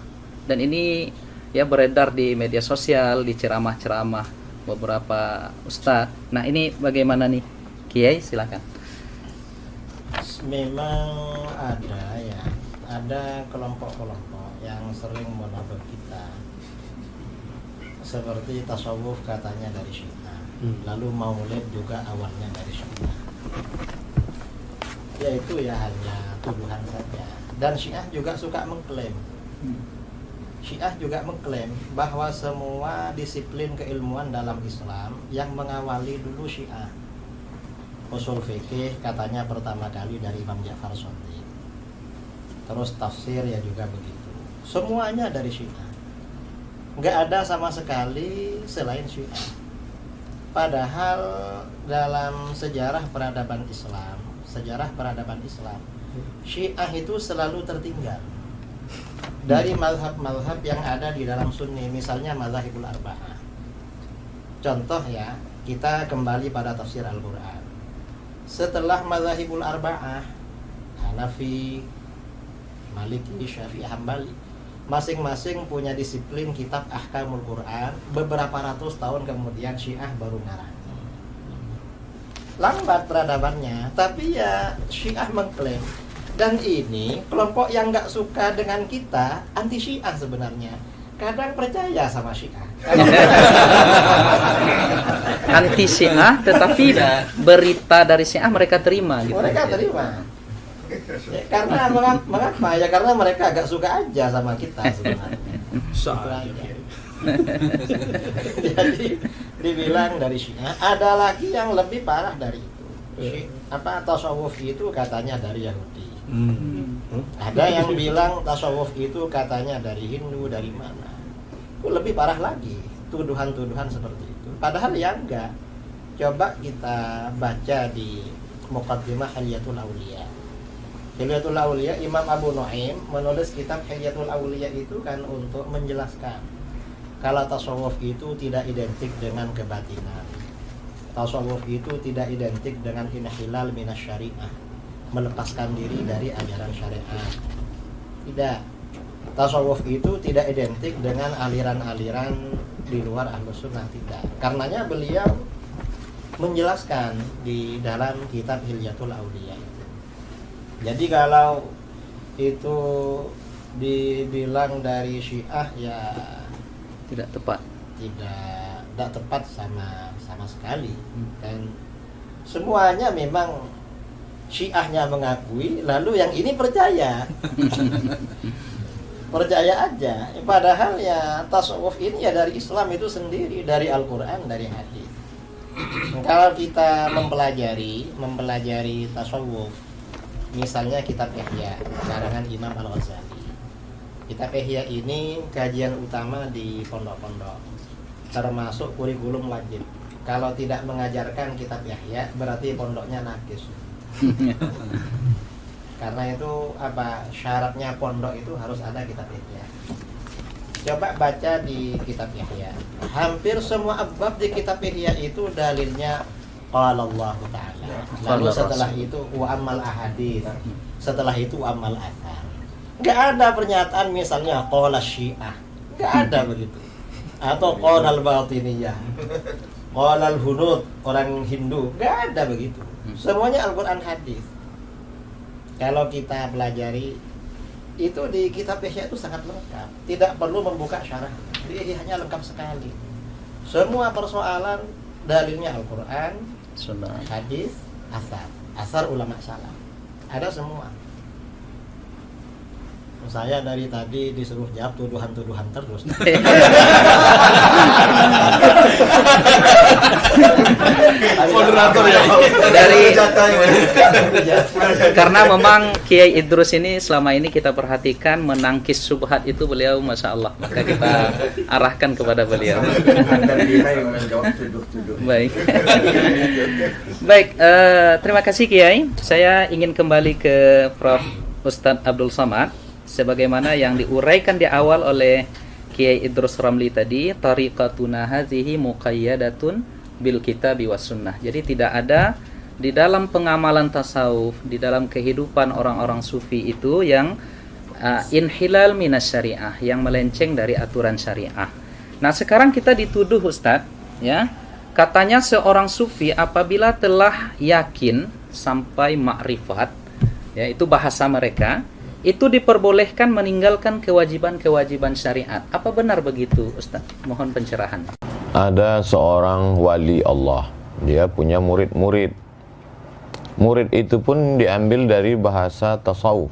Dan ini ya beredar di media sosial, di ceramah-ceramah beberapa ustadz. Nah, ini bagaimana nih Kiai, silakan. Memang ada kelompok-kelompok yang sering menuduh kita seperti tasawuf katanya dari Syiah, lalu maulid juga awalnya dari Syiah. Ya itu ya hanya tuduhan saja. Dan Syiah juga suka mengklaim. Syiah juga mengklaim bahwa semua disiplin keilmuan dalam Islam yang mengawali dulu Syiah. Usul fikih katanya pertama kali dari Imam Ja'far Shadiq. Terus tafsir ya juga begitu. Semuanya dari Syiah. Nggak ada sama sekali selain Syiah. Padahal dalam sejarah peradaban Islam, Syiah itu selalu tertinggal dari mazhab-mazhab yang ada di dalam Sunni, misalnya mazhabul arba'ah. Contoh ya, kita kembali pada tafsir Al-Quran. Setelah mazhabul arba'ah, Hanafi, Maliki, Syafi'i, Hambali, masing-masing punya disiplin kitab Ahkamul Quran. Beberapa ratus tahun kemudian Syiah baru ngarang. Lambat peradabannya, tapi ya Syiah mengklaim. Dan ini kelompok yang nggak suka dengan kita, anti Syiah sebenarnya. Kadang percaya sama Syiah. Anti Syiah, tetapi berita dari Syiah mereka terima gitu. Mereka terima. Ya, karena mengapa? Ya karena mereka agak suka aja sama kita sebenarnya. Jadi dibilang dari Syiah. Ada lagi yang lebih parah dari itu. Tasawuf itu katanya dari Yahudi. Ada yang bilang tasawuf itu katanya dari Hindu, dari mana. Itu lebih parah lagi, tuduhan-tuduhan seperti itu. Padahal ya enggak. coba kita baca di Muqaddimah Hilyatul Auliya. Hilyatul Auliya, Imam Abu Nuaim menulis kitab Hilyatul Auliya itu kan untuk menjelaskan kalau tasawuf itu tidak identik dengan kebatinan. Tasawuf itu tidak identik dengan inhilal minas syariah, melepaskan diri dari ajaran syariat. Tidak. Tasawuf itu tidak identik dengan aliran-aliran di luar Ahlus Sunnah, tidak. Karenanya beliau menjelaskan di dalam kitab Hilyatul Auliya itu. Jadi kalau itu dibilang dari Syiah ya Tidak tepat. tidak tepat sama sekali. Dan semuanya memang Syiahnya mengakui, lalu yang ini percaya. Percaya aja. Padahal ya tasawuf ini ya dari Islam itu sendiri, dari Al-Quran, dari hadis. Kalau kita mempelajari tasawuf, misalnya kitab Ihya karangan Imam Al-Ghazali. Kitab Ihya ini kajian utama di pondok-pondok, termasuk kurikulum wajib. Kalau tidak mengajarkan kitab Ihya berarti pondoknya nakis. Karena itu syaratnya pondok itu harus ada kitab Ihya. Coba baca di kitab Ihya. Hampir semua abwab di kitab Ihya itu dalilnya qala Allah Ta'ala. Lalu setelah itu wa amal ahadits. Setelah itu amal athar. Enggak ada pernyataan misalnya qala Syiah. Enggak ada begitu. Atau qala al-Batiniyah. Qala al-Hunud, orang Hindu. Enggak ada begitu. Semuanya Al-Qur'an hadis. Kalau kita pelajari itu di kitab Ihya itu sangat lengkap, tidak perlu membuka syarah. Di Ihya lengkap sekali. Semua persoalan dalilnya Al-Quran, Sunnah, hadis, asar ulama salaf. Ada semua. Saya dari tadi disuruh jawab tuduhan-tuduhan terus. Moderator ya. Karena memang Kiai Idrus ini selama ini kita perhatikan menangkis subhat itu beliau Masya Allah, maka kita arahkan kepada beliau. Baik. Baik, terima kasih Kiai. Saya ingin kembali ke Prof. Ustadz Abdul Somad. Sebagaimana yang diuraikan di awal oleh Kiai Idrus Ramli tadi, tariqatuna hazihi muqayyadatun bil kitabi was sunnah. Jadi tidak ada di dalam pengamalan tasawuf, di dalam kehidupan orang-orang sufi itu yang inhilal minas syariah, yang melenceng dari aturan syariah. Nah, sekarang kita dituduh Ustadz, ya. Katanya seorang sufi apabila telah yakin sampai makrifat, ya, itu bahasa mereka, itu diperbolehkan meninggalkan kewajiban-kewajiban syariat. Apa benar begitu, Ustaz? Mohon pencerahan. Ada seorang wali Allah, dia punya murid-murid. Murid itu pun diambil dari bahasa tasawuf.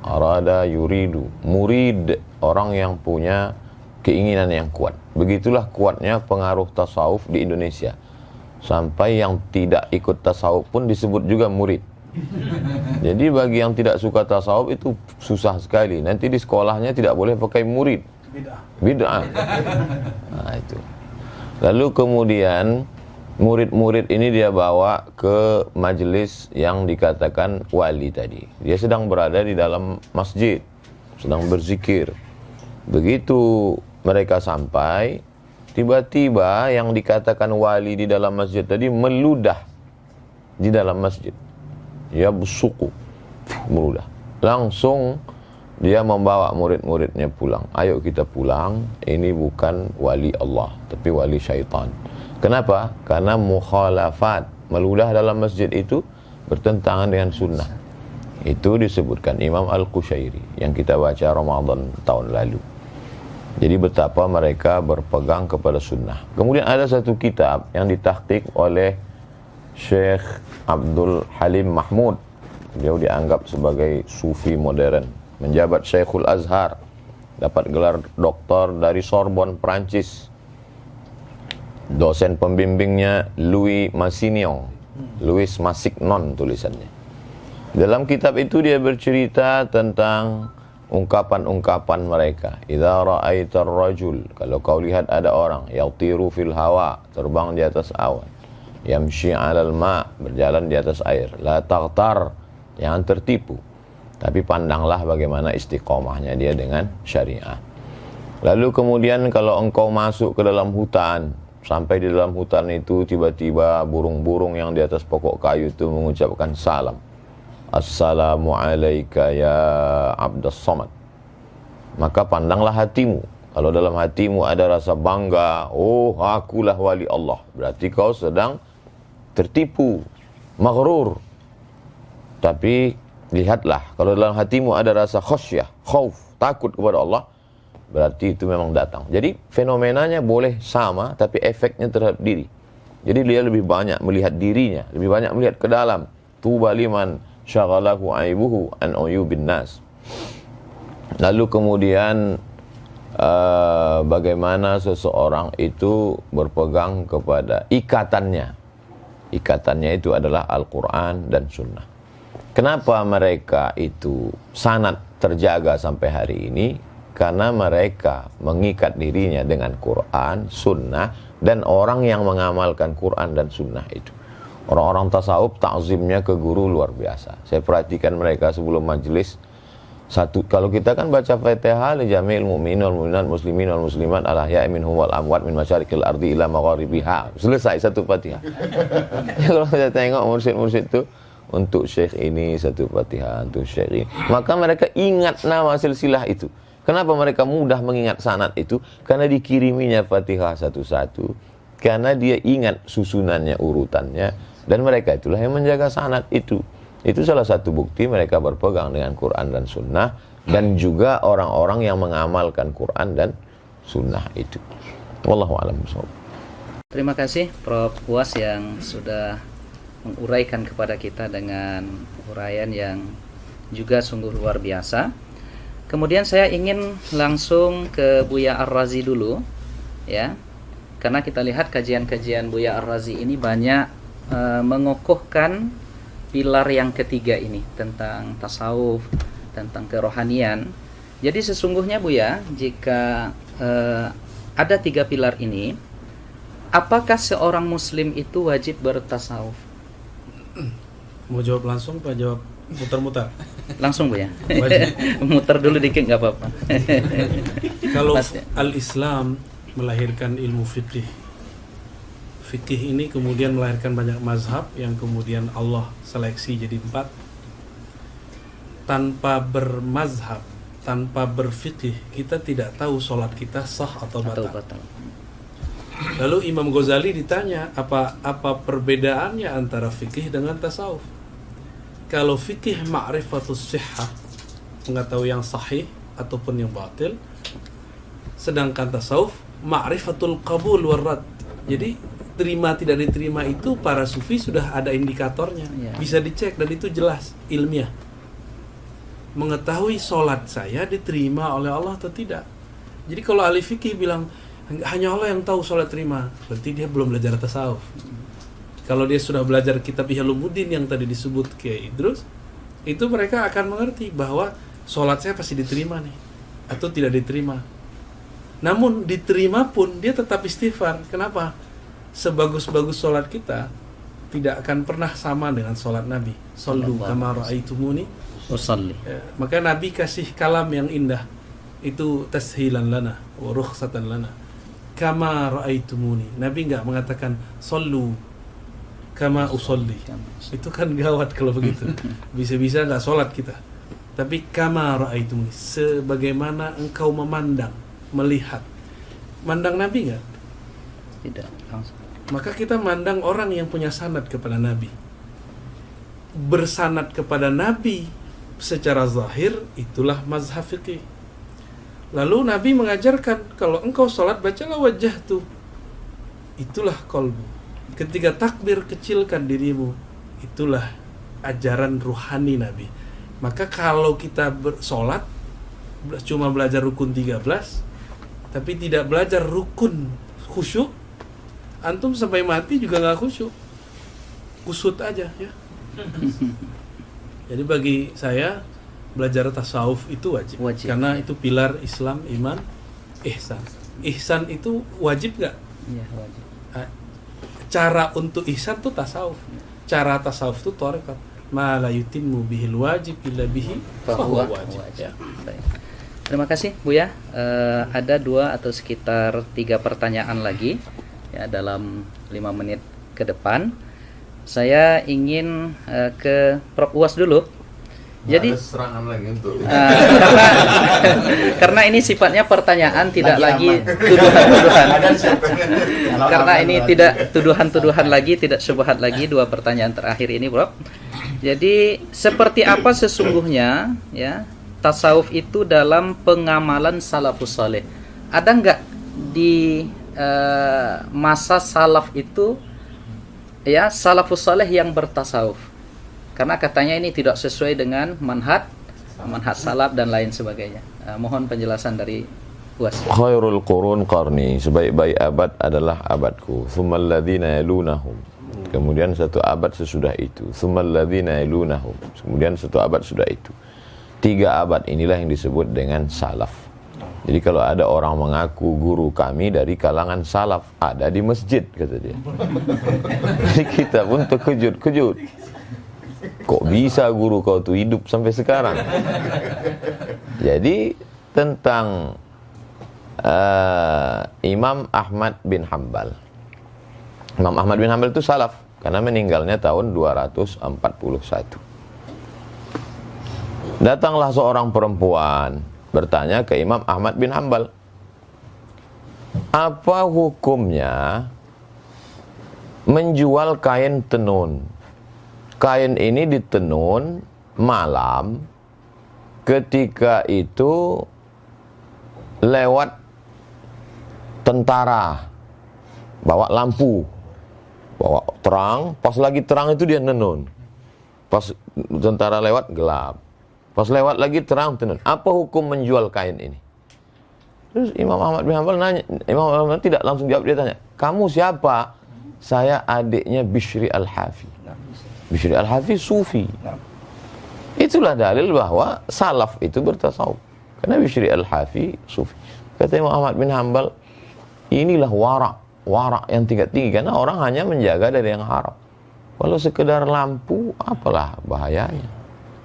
Arada yuridu, murid, orang yang punya keinginan yang kuat. Begitulah kuatnya pengaruh tasawuf di Indonesia. Sampai yang tidak ikut tasawuf pun disebut juga murid. Jadi bagi yang tidak suka tasawuf itu susah sekali. Nanti di sekolahnya tidak boleh pakai murid. Bid'ah. Nah, itu. Lalu kemudian murid-murid ini dia bawa ke majelis yang dikatakan wali tadi. Dia sedang berada di dalam masjid, sedang berzikir. Begitu mereka sampai, tiba-tiba yang dikatakan wali di dalam masjid tadi meludah di dalam masjid. Ya busuku, meludah. Langsung dia membawa murid-muridnya pulang. Ayo kita pulang, ini bukan wali Allah, tapi wali syaitan. Kenapa? Karena mukhalafat, meludah dalam masjid itu bertentangan dengan sunnah. Itu disebutkan Imam Al-Qushairi yang kita baca Ramadan tahun lalu. Jadi betapa mereka berpegang kepada sunnah. Kemudian ada satu kitab yang ditahqiq oleh Syekh Abdul Halim Mahmud. Beliau dianggap sebagai sufi modern, menjabat Syekhul Azhar, dapat gelar doktor dari Sorbonne, Prancis. Dosen pembimbingnya Louis Massignon, Louis Massignon tulisannya. Dalam kitab itu dia bercerita tentang ungkapan-ungkapan mereka. Idza ra'aitar rajul, kalau kau lihat ada orang yatiru fil hawa, terbang di atas awan. yamshi 'alal ma', berjalan di atas air. La taghtar, jangan tertipu. Tapi pandanglah bagaimana istiqomahnya dia dengan syariah. Lalu kemudian kalau engkau masuk ke dalam hutan, sampai di dalam hutan itu tiba-tiba burung-burung yang di atas pokok kayu itu mengucapkan salam. Assalamu alayka ya Abdus Samad. Maka pandanglah hatimu. Kalau dalam hatimu ada rasa bangga, oh akulah wali Allah, berarti kau sedang tertipu, maghrur. Tapi lihatlah, kalau dalam hatimu ada rasa khasyah, khauf, takut kepada Allah, berarti itu memang datang. Jadi fenomenanya boleh sama, tapi efeknya terhadap diri. Jadi dia lebih banyak melihat dirinya, lebih banyak melihat ke dalam. Tuba liman syaghalahu aibuhu an uyubin nas. Lalu kemudian bagaimana seseorang itu berpegang kepada ikatannya. Ikatannya itu adalah Al-Quran dan Sunnah. Kenapa mereka itu sanad terjaga sampai hari ini? Karena mereka mengikat dirinya dengan Quran, Sunnah, dan orang yang mengamalkan Quran dan Sunnah itu. Orang-orang tasawuf ta'zimnya ke guru luar biasa. Saya perhatikan mereka sebelum majelis. Kalau kita kan baca Fatihah li jami'il mu'minin wal mu'minat muslimin wal muslimat al ahya'i minhum wal amwat min masyariqil ardi ila magharibiha. Selesai satu Fatihah. Kalau kita tengok mursyid-mursyid itu, untuk syekh ini satu Fatihah, untuk syekh ini. Maka mereka ingat nama silsilah itu. Kenapa mereka mudah mengingat sanad itu? Karena dikiriminya Fatihah satu-satu. Karena dia ingat susunannya, urutannya. Dan mereka itulah yang menjaga sanad itu. Itu salah satu bukti mereka berpegang dengan Quran dan Sunnah. Dan juga orang-orang yang mengamalkan Quran dan Sunnah itu. Wallahu a'lam bishawab. Terima kasih Prof. Uwas yang sudah menguraikan kepada kita dengan uraian yang juga sungguh luar biasa. Kemudian saya ingin langsung ke Buya Ar-Razi dulu, ya, karena kita lihat kajian-kajian Buya Ar-Razi ini banyak mengokohkan pilar yang ketiga ini tentang tasawuf, tentang kerohanian. Jadi sesungguhnya Buya, jika ada 3 pilar ini, apakah seorang Muslim itu wajib bertasawuf? Mau jawab langsung apa jawab muter-muter? Langsung Bu ya. Muter dulu dikit nggak apa-apa. Kalau al-Islam melahirkan ilmu fikih. Fikih ini kemudian melahirkan banyak mazhab yang kemudian Allah seleksi jadi 4. Tanpa bermazhab, tanpa berfikih, kita tidak tahu sholat kita sah atau batal. Lalu Imam Ghazali ditanya apa perbedaannya antara fikih dengan tasawuf. Kalau fikih ma'rifatus sihhah, mengetahui yang sahih ataupun yang batil, sedangkan tasawuf ma'rifatul qabul warrad. Jadi terima tidak diterima itu para sufi sudah ada indikatornya, bisa dicek dan itu jelas ilmiah. Mengetahui sholat saya diterima oleh Allah atau tidak. Jadi kalau ahli fikih bilang hanya Allah yang tahu sholat terima, berarti dia belum belajar tasawuf. Kalau dia sudah belajar kitab Ihya Ulumuddin yang tadi disebut Kiai Idrus, itu mereka akan mengerti bahwa sholat saya pasti diterima nih, atau tidak diterima. Namun diterima pun dia tetap istighfar. Kenapa? Sebagus-bagus sholat kita tidak akan pernah sama dengan sholat Nabi. Sallu kama ra'aitumuni usalli. Maka Nabi kasih kalam yang indah. Itu tashilan lana wa rukhsatan lana. Kama ra'aitumuni. Nabi enggak mengatakan sallu kama usolli. Itu kan gawat kalau begitu. Bisa-bisa enggak sholat kita. Tapi kama ra'aitumuni, sebagaimana engkau memandang, melihat. Mandang Nabi enggak? Tidak, langsung. Maka kita mandang orang yang punya sanad kepada Nabi. Bersanad kepada Nabi secara zahir, itulah mazhab fiqih. Lalu Nabi mengajarkan, kalau engkau sholat, bacalah wajjahtu. Itulah qalbu. Ketika takbir, kecilkan dirimu. Itulah ajaran ruhani Nabi. Maka kalau kita sholat, cuma belajar rukun 13, tapi tidak belajar rukun khusyuk, antum sampai mati juga gak khusyuk. Kusut aja ya. Jadi bagi saya, belajar tasawuf itu wajib. Karena itu pilar Islam, iman, ihsan. Ihsan itu wajib gak? Iya, wajib. cara untuk ihsan tuh tasawuf. Cara tasawuf tuh tarekat. Ma la yutimmu bihil wajib illa bihi fahuwa wajib. Ya. Baik. Terima kasih Buya. Ada 2 atau sekitar 3 pertanyaan lagi ya dalam 5 menit ke depan. Saya ingin ke Prof. Uwas dulu. Jadi ada serangan lagi untuk karena ini sifatnya pertanyaan, tidak lagi tuduhan-tuduhan. Karena ini tidak tuduhan-tuduhan lagi, tidak syubhat lagi. 2 pertanyaan terakhir ini, Prof. Jadi seperti apa sesungguhnya ya tasawuf itu dalam pengamalan salafus saleh? Ada nggak di masa salaf itu ya salafus saleh yang bertasawuf? Karena katanya ini tidak sesuai dengan manhaj salaf dan lain sebagainya. Mohon penjelasan dari Uwas. Khairul qurun qarni, sebaik-baik abad adalah abadku. Tsummal ladzina yalunahum. Kemudian 1 abad sesudah itu. Tsummal ladzina yalunahum. Kemudian 1 abad sudah itu. 3 abad inilah yang disebut dengan salaf. Jadi kalau ada orang mengaku guru kami dari kalangan salaf, ada di masjid, kata dia. Jadi kita pun terkejut-kejut. Kok bisa guru kau tuh hidup sampai sekarang? Jadi tentang Imam Ahmad bin Hanbal. Imam Ahmad bin Hanbal itu salaf karena meninggalnya tahun 241. Datanglah seorang perempuan bertanya ke Imam Ahmad bin Hanbal, apa hukumnya menjual kain tenun? Kain ini ditenun malam, ketika itu lewat tentara, bawa lampu, bawa terang, pas lagi terang itu dia nenun, pas tentara lewat gelap, pas lewat lagi terang tenun. Apa hukum menjual kain ini? Terus Imam Ahmad bin Hanbal nanya, Imam Ahmad tidak langsung jawab, dia tanya, kamu siapa? Saya adiknya Bishri Al-Hafi. Bishri Al-Hafi sufi. Itulah dalil bahwa salaf itu bertasawuf. Karena Bishri Al-Hafi sufi. Kata Imam Ahmad bin Hanbal, inilah warak yang tinggi karena orang hanya menjaga dari yang haram. Kalau sekedar lampu, apalah bahayanya.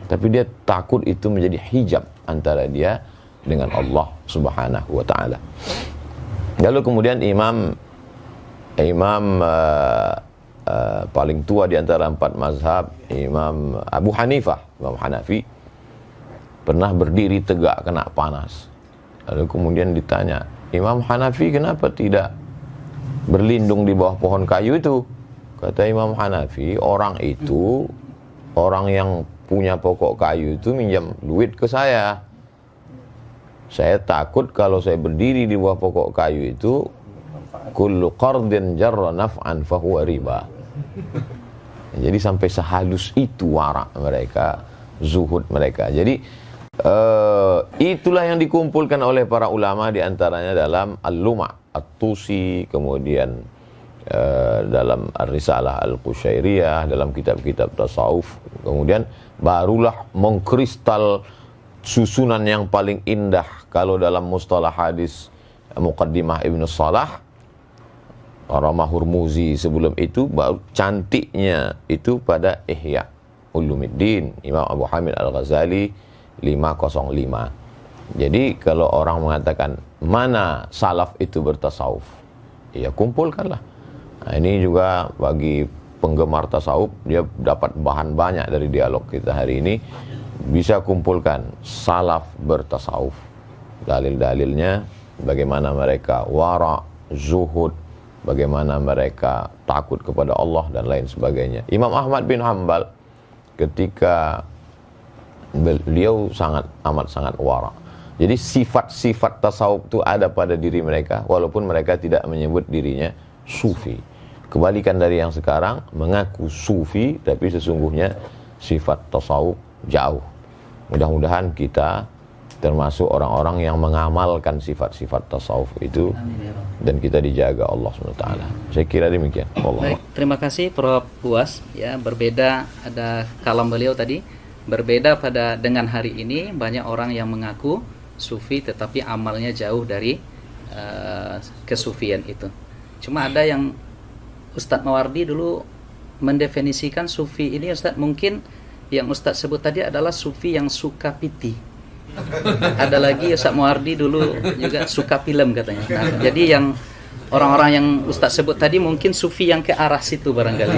Tapi dia takut itu menjadi hijab antara dia dengan Allah Subhanahu wa taala. Lalu kemudian imam paling tua di antara 4 mazhab, Imam Abu Hanifah, Imam Hanafi, pernah berdiri tegak kena panas. Lalu kemudian ditanya, Imam Hanafi kenapa tidak berlindung di bawah pohon kayu itu? Kata Imam Hanafi, orang yang punya pokok kayu itu minjam duit ke saya. Saya takut kalau saya berdiri di bawah pokok kayu itu, kullu qardin jarra naf'an fahuwa riba. Jadi sampai sehalus itu warak mereka, zuhud mereka. Jadi itulah yang dikumpulkan oleh para ulama, diantaranya dalam Al-Luma' At-Tusi, kemudian dalam Ar-Risalah Al-Qushairiyah, dalam kitab-kitab tasawuf. Kemudian barulah mengkristal susunan yang paling indah kalau dalam mustalah hadis Muqaddimah Ibnu Salah, Ramah Hurmuzi sebelum itu, baru cantiknya itu pada Ihya Ulumuddin Imam Abu Hamid Al-Ghazali 505. Jadi kalau orang mengatakan mana salaf itu bertasawuf, ya kumpulkanlah. Nah, ini juga bagi penggemar tasawuf, dia dapat bahan banyak dari dialog kita hari ini. Bisa kumpulkan salaf bertasawuf, dalil-dalilnya, bagaimana mereka wara, zuhud, bagaimana mereka takut kepada Allah dan lain sebagainya. Imam Ahmad bin Hanbal ketika beliau amat sangat wara. Jadi sifat-sifat tasawuf itu ada pada diri mereka walaupun mereka tidak menyebut dirinya sufi. Kebalikan dari yang sekarang, mengaku sufi tapi sesungguhnya sifat tasawuf jauh. Mudah-mudahan kita termasuk orang-orang yang mengamalkan sifat-sifat tasawuf itu dan kita dijaga Allah SWT. Saya kira demikian. Allah. Baik, terima kasih Prof. Uwas. Ya, berbeda ada kalam beliau tadi. Berbeda dengan hari ini, banyak orang yang mengaku sufi tetapi amalnya jauh dari kesufian itu. Cuma ada yang Ustadz Mawardi dulu mendefinisikan sufi ini, Ustadz, mungkin yang Ustadz sebut tadi adalah sufi yang suka piti. Ada lagi Ustadz Mawardi dulu juga suka film katanya. Nah, jadi yang orang-orang yang Ustadz sebut tadi mungkin sufi yang ke arah situ barangkali.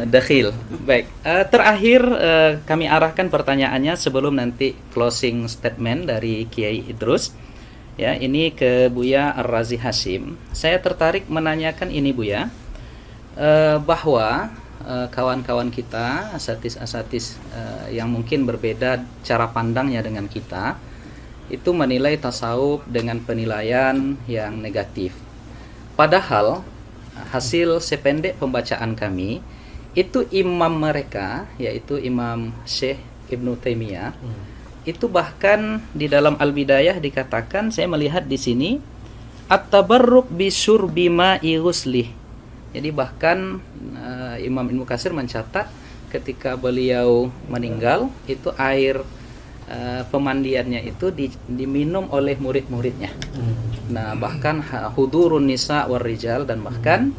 Dakhil. Baik. Terakhir kami arahkan pertanyaannya sebelum nanti closing statement dari Kiai Idrus. Ya, ini ke Buya Ar-Razi Hashim. Saya tertarik menanyakan ini, Buya, bahwa kawan-kawan kita, asatis-asatis yang mungkin berbeda cara pandangnya dengan kita, itu menilai tasawuf dengan penilaian yang negatif. Padahal hasil sependek pembacaan kami, itu imam mereka, yaitu Imam Syekh Ibnu Taimiyah, itu bahkan di dalam Al-Bidayah dikatakan, saya melihat di sini, at-tabarruk bisyurbi ma'i ghuslih. Jadi bahkan Imam Ibnu Katsir mencatat ketika beliau meninggal, itu air pemandiannya itu diminum oleh murid-muridnya. Nah, bahkan hudurun nisa war rijal, dan bahkan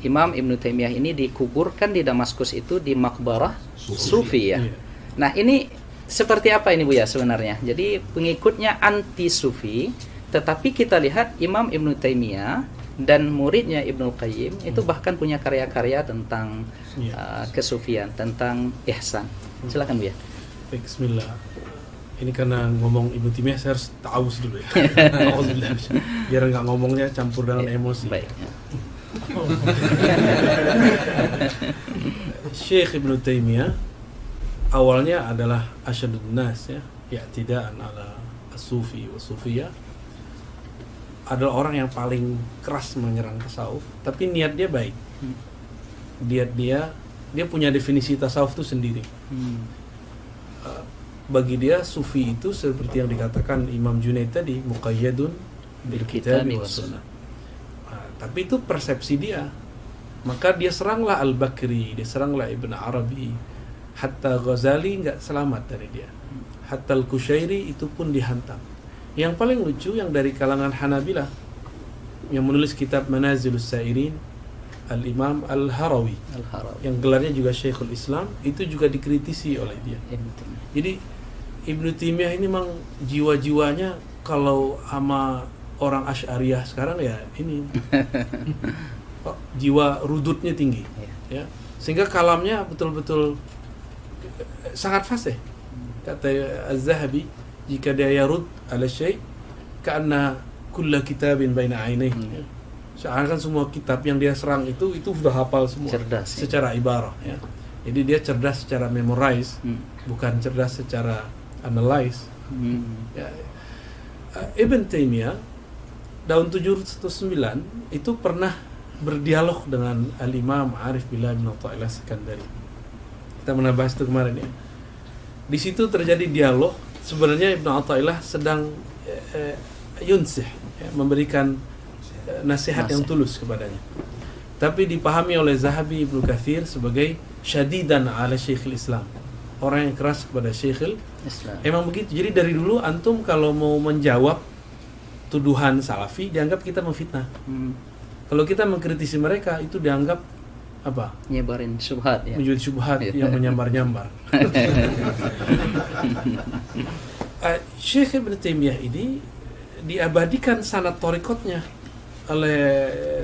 Imam Ibnu Taimiyah ini dikuburkan di Damaskus itu di makbarah sufi ya. Nah, ini seperti apa ini, Buya, sebenarnya? Jadi pengikutnya anti sufi, tetapi kita lihat Imam Ibnu Taimiyah dan muridnya Ibnu Qayyim itu bahkan punya karya-karya tentang kesufian, tentang ihsan. Silakan, Buya. Bismillah. Ini karena ngomong Ibnu Taimiyah saya harus ta'awuz dulu ya. Biar nggak ngomongnya campur dengan emosi. Baik. Syekh Ibnu Taimiyah awalnya adalah asyadun nas ya, i'tidaan ala as-sufi wa sufiyah. Adalah orang yang paling keras menyerang tasawuf, tapi niat dia baik. Dia punya definisi tasawuf itu sendiri. Bagi dia sufi itu seperti yang dikatakan Imam Junaid tadi, muqayyadun bil kitab wa sunnah. Tapi itu persepsi dia. Maka dia seranglah Al-Bakri, dia seranglah Ibn Arabi, hatta Ghazali nggak selamat dari dia. Hatta Al-Kushairi itu pun dihantam. Yang paling lucu yang dari kalangan Hanabilah yang menulis kitab Manazilus Sairin, Al-Imam Al-Harawi, yang gelarnya juga Syekhul Islam, itu juga dikritisi oleh dia. Jadi Ibnu Taimiyah ini memang jiwa-jiwanya kalau sama orang Asy'ariyah sekarang ya ini jiwa rudutnya tinggi ya. Sehingga kalamnya betul-betul sangat fasih. Kata Az-Zahabi, jika dia yarud ala syai' ka'anna kulla kitabin baina ainaihi. Seakan semua kitab yang dia serang itu sudah hafal semua. Cerdas, secara ibarah ya. Jadi dia cerdas secara memorize, bukan cerdas secara analyze. Ya. Ibn Taimiyah tahun 709 itu pernah berdialog dengan Al-Imam Arif Billah bin Athaillah Sikandari. Kita pernah bahas itu kemarin ya. Di situ terjadi dialog. Sebenarnya Ibn Athaillah sedang yunsih, ya, memberikan nasihat yang tulus kepadanya. Tapi dipahami oleh Zahabi Ibnu Katsir sebagai syadidan ala Syekhul Islam, orang yang keras kepada Syekhul Islam. Emang begitu. Jadi dari dulu antum kalau mau menjawab tuduhan salafi dianggap kita memfitnah. Kalau kita mengkritisi mereka itu dianggap apa? Nyebarin syubhat ya. Menjadi syubhat yang menyambar-nyambar. Syekh Ibn Taimiyah ini diabadikan sanad thariqatnya oleh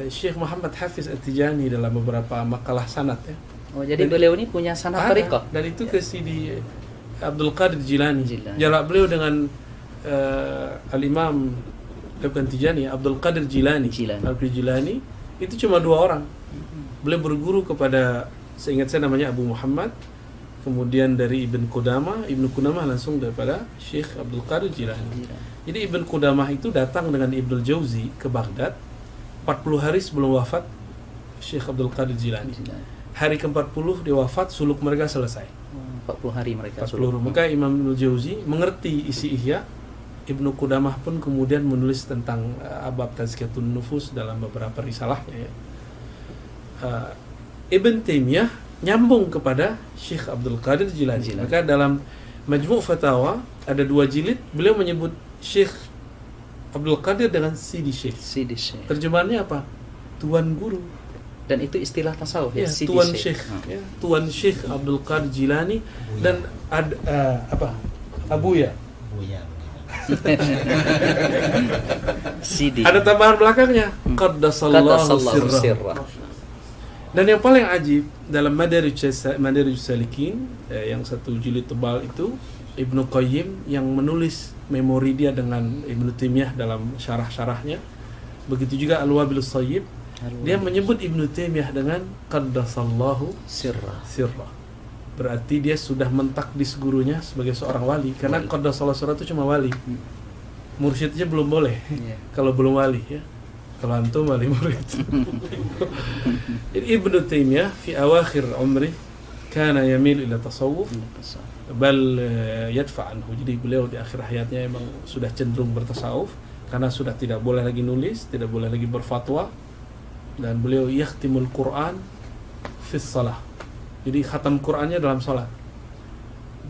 Syekh Muhammad Hafiz At-Tijani dalam beberapa makalah sanad ya. Oh, jadi beliau ini punya sanad thariqah. Dan itu ke Sidi Abdul Qadir Jilani. Jarak beliau dengan Al-Imam bukan Tijani, Abdul Qadir Jilani. Abdul Jilani itu cuma 2 orang. Beliau berguru kepada, seingat saya namanya Abu Muhammad, kemudian dari Ibn Qudamah langsung daripada Syekh Abdul Qadir Jilani. Jadi Ibn Qudamah itu datang dengan Ibnul Jauzi ke Baghdad 40 hari sebelum wafat Syekh Abdul Qadir Jilani. Hari ke-40 dia wafat, suluk mereka selesai. 40 hari mereka 40 suluk. Maka Imam Ibnul Jauzi mengerti isi Ihya. Ibnu Qudamah pun kemudian menulis tentang abab Tazkiyatun Nufus dalam beberapa risalahnya ya. Ibn Taimiyah nyambung kepada Syekh Abdul Qadir Jilani. Maka dalam Majmu' Fatawa ada 2 jilid beliau menyebut Syekh Abdul Qadir dengan Sidi Syekh. Sidi Syekh. Terjemahannya apa? Tuan guru. Dan itu istilah tasawuf Ya, ya, Sidi Tuan Syekh. Syekh. Ya, Tuan Syekh Abdul Qadir Jilani dan Abuya. Buya. Sidi. Ada tambahan belakangnya. Qaddasallahu sirrah. sirrah. Dan yang paling ajib dalam Madarij Salikin yang satu jilid tebal itu, Ibnu Qayyim yang menulis memori dia dengan Ibnu Taimiyah dalam syarah-syarahnya. Begitu juga Al-Wabilus Shayyib, dia menyebut Ibnu Taimiyah dengan Qaddasallahu Sirrah. sirrah. Berarti dia sudah mentakdis gurunya sebagai seorang wali, karena Qaddasallahu sirrah itu cuma wali. Mursyidnya belum boleh. Iya. Kalau belum wali ya. Kalau antum wali murid. Jadi Ibnu Taimiyah fi awakhir umri kana yamil ila tasawuf bal yadfa anhu. Jadi beliau di akhir hayatnya memang sudah cenderung bertasawuf karena sudah tidak boleh lagi nulis, tidak boleh lagi berfatwa, dan beliau yakhtimul Quran fi shalah. Jadi khatam Qurannya dalam salat.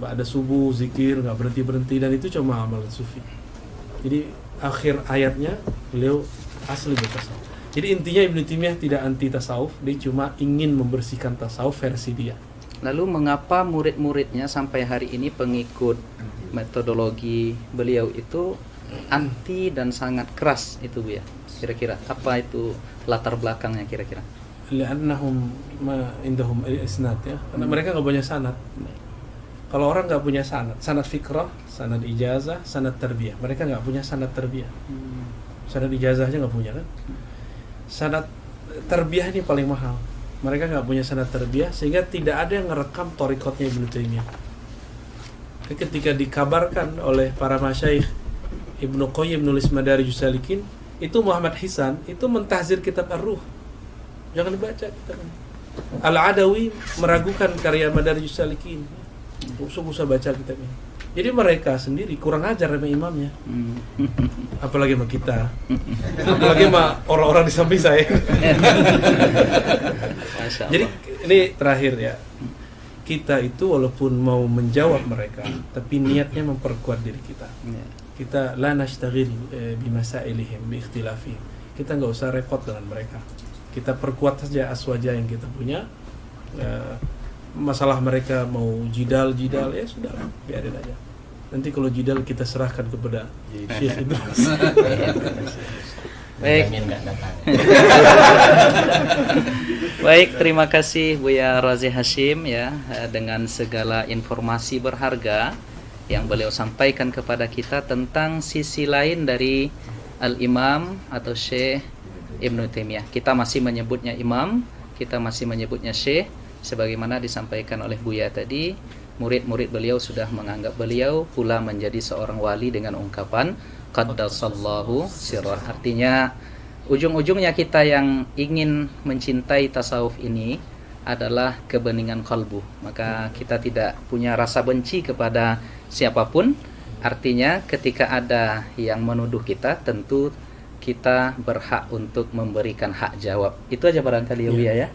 Ba'da subuh zikir enggak berhenti-berhenti, dan itu cuma amalan sufi. Jadi akhir ayatnya beliau asli bertasawuf. Jadi intinya Ibnu Taimiyah tidak anti tasawuf, dia cuma ingin membersihkan tasawuf versi dia. Lalu mengapa murid-muridnya sampai hari ini pengikut metodologi beliau itu anti dan sangat keras itu Bu ya? Kira-kira apa itu latar belakangnya kira-kira? Li'annahum ma indahum isnad ya. Karena mereka enggak punya sanad. Kalau orang enggak punya sanad fikrah, sanad ijazah, sanad tarbiyah. Mereka enggak punya sanad tarbiyah. Sanad ijazahnya nggak punya kan? Sanad tarbiyah ini paling mahal. Mereka nggak punya sanad tarbiyah, sehingga tidak ada yang ngerekam thariqatnya Ibnu Taimiyah. Ketika dikabarkan oleh para masyayikh, Ibnu Qayyim nulis Madarijus Salikin, itu Muhammad Hisan itu mentahzir kitab Ar-Ruh. Jangan dibaca kitabnya. Al-Adawi meragukan karya Madarijus Salikin. Usah baca kitabnya. Jadi mereka sendiri kurang ajar sama imamnya. Apalagi sama kita. Apalagi sama orang-orang di samping saya. Jadi ini terakhir ya. Kita itu walaupun mau menjawab mereka, tapi niatnya memperkuat diri kita. Kita la nashtaghil bimasailihim bi ikhtilafihim. Kita enggak usah repot dengan mereka. Kita perkuat saja aswaja yang kita punya. Masalah mereka mau jidal ya sudah, biarin aja. Nanti kalau jidal kita serahkan kepada Syekh itu. Baik. Baik, terima kasih Buya Razi Hashim ya, dengan segala informasi berharga yang beliau sampaikan kepada kita tentang sisi lain dari Al-Imam atau Syekh Ibnu Taimiyah. Kita masih menyebutnya imam, kita masih menyebutnya Syekh. Sebagaimana disampaikan oleh Buya tadi, murid-murid beliau sudah menganggap beliau pula menjadi seorang wali dengan ungkapan Qaddasallahu sirrah. Artinya ujung-ujungnya kita yang ingin mencintai tasawuf ini adalah kebeningan kalbu. Maka kita tidak punya rasa benci kepada siapapun. Artinya ketika ada yang menuduh kita, tentu kita berhak untuk memberikan hak jawab. Itu aja barangkali ya Buya ya.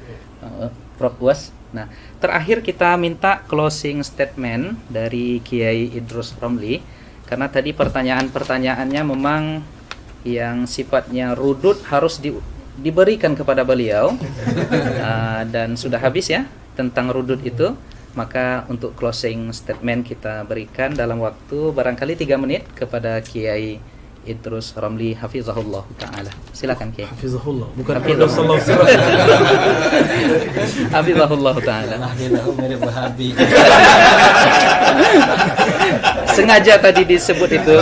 Prof Was. Nah, terakhir kita minta closing statement dari Kiai Idrus Romli, karena tadi pertanyaan-pertanyaannya memang yang sifatnya rudud harus diberikan kepada beliau dan sudah habis ya tentang rudud itu. Maka untuk closing statement kita berikan dalam waktu barangkali 3 menit kepada Kiai Idrus Romli hafizahullah taala. Silakan Kiai. Hafizahullah, bukan Qaddasallahu sirrah. Hafizahullah taala. Alhamdulillah mirip Wahabi. Sengaja tadi disebut itu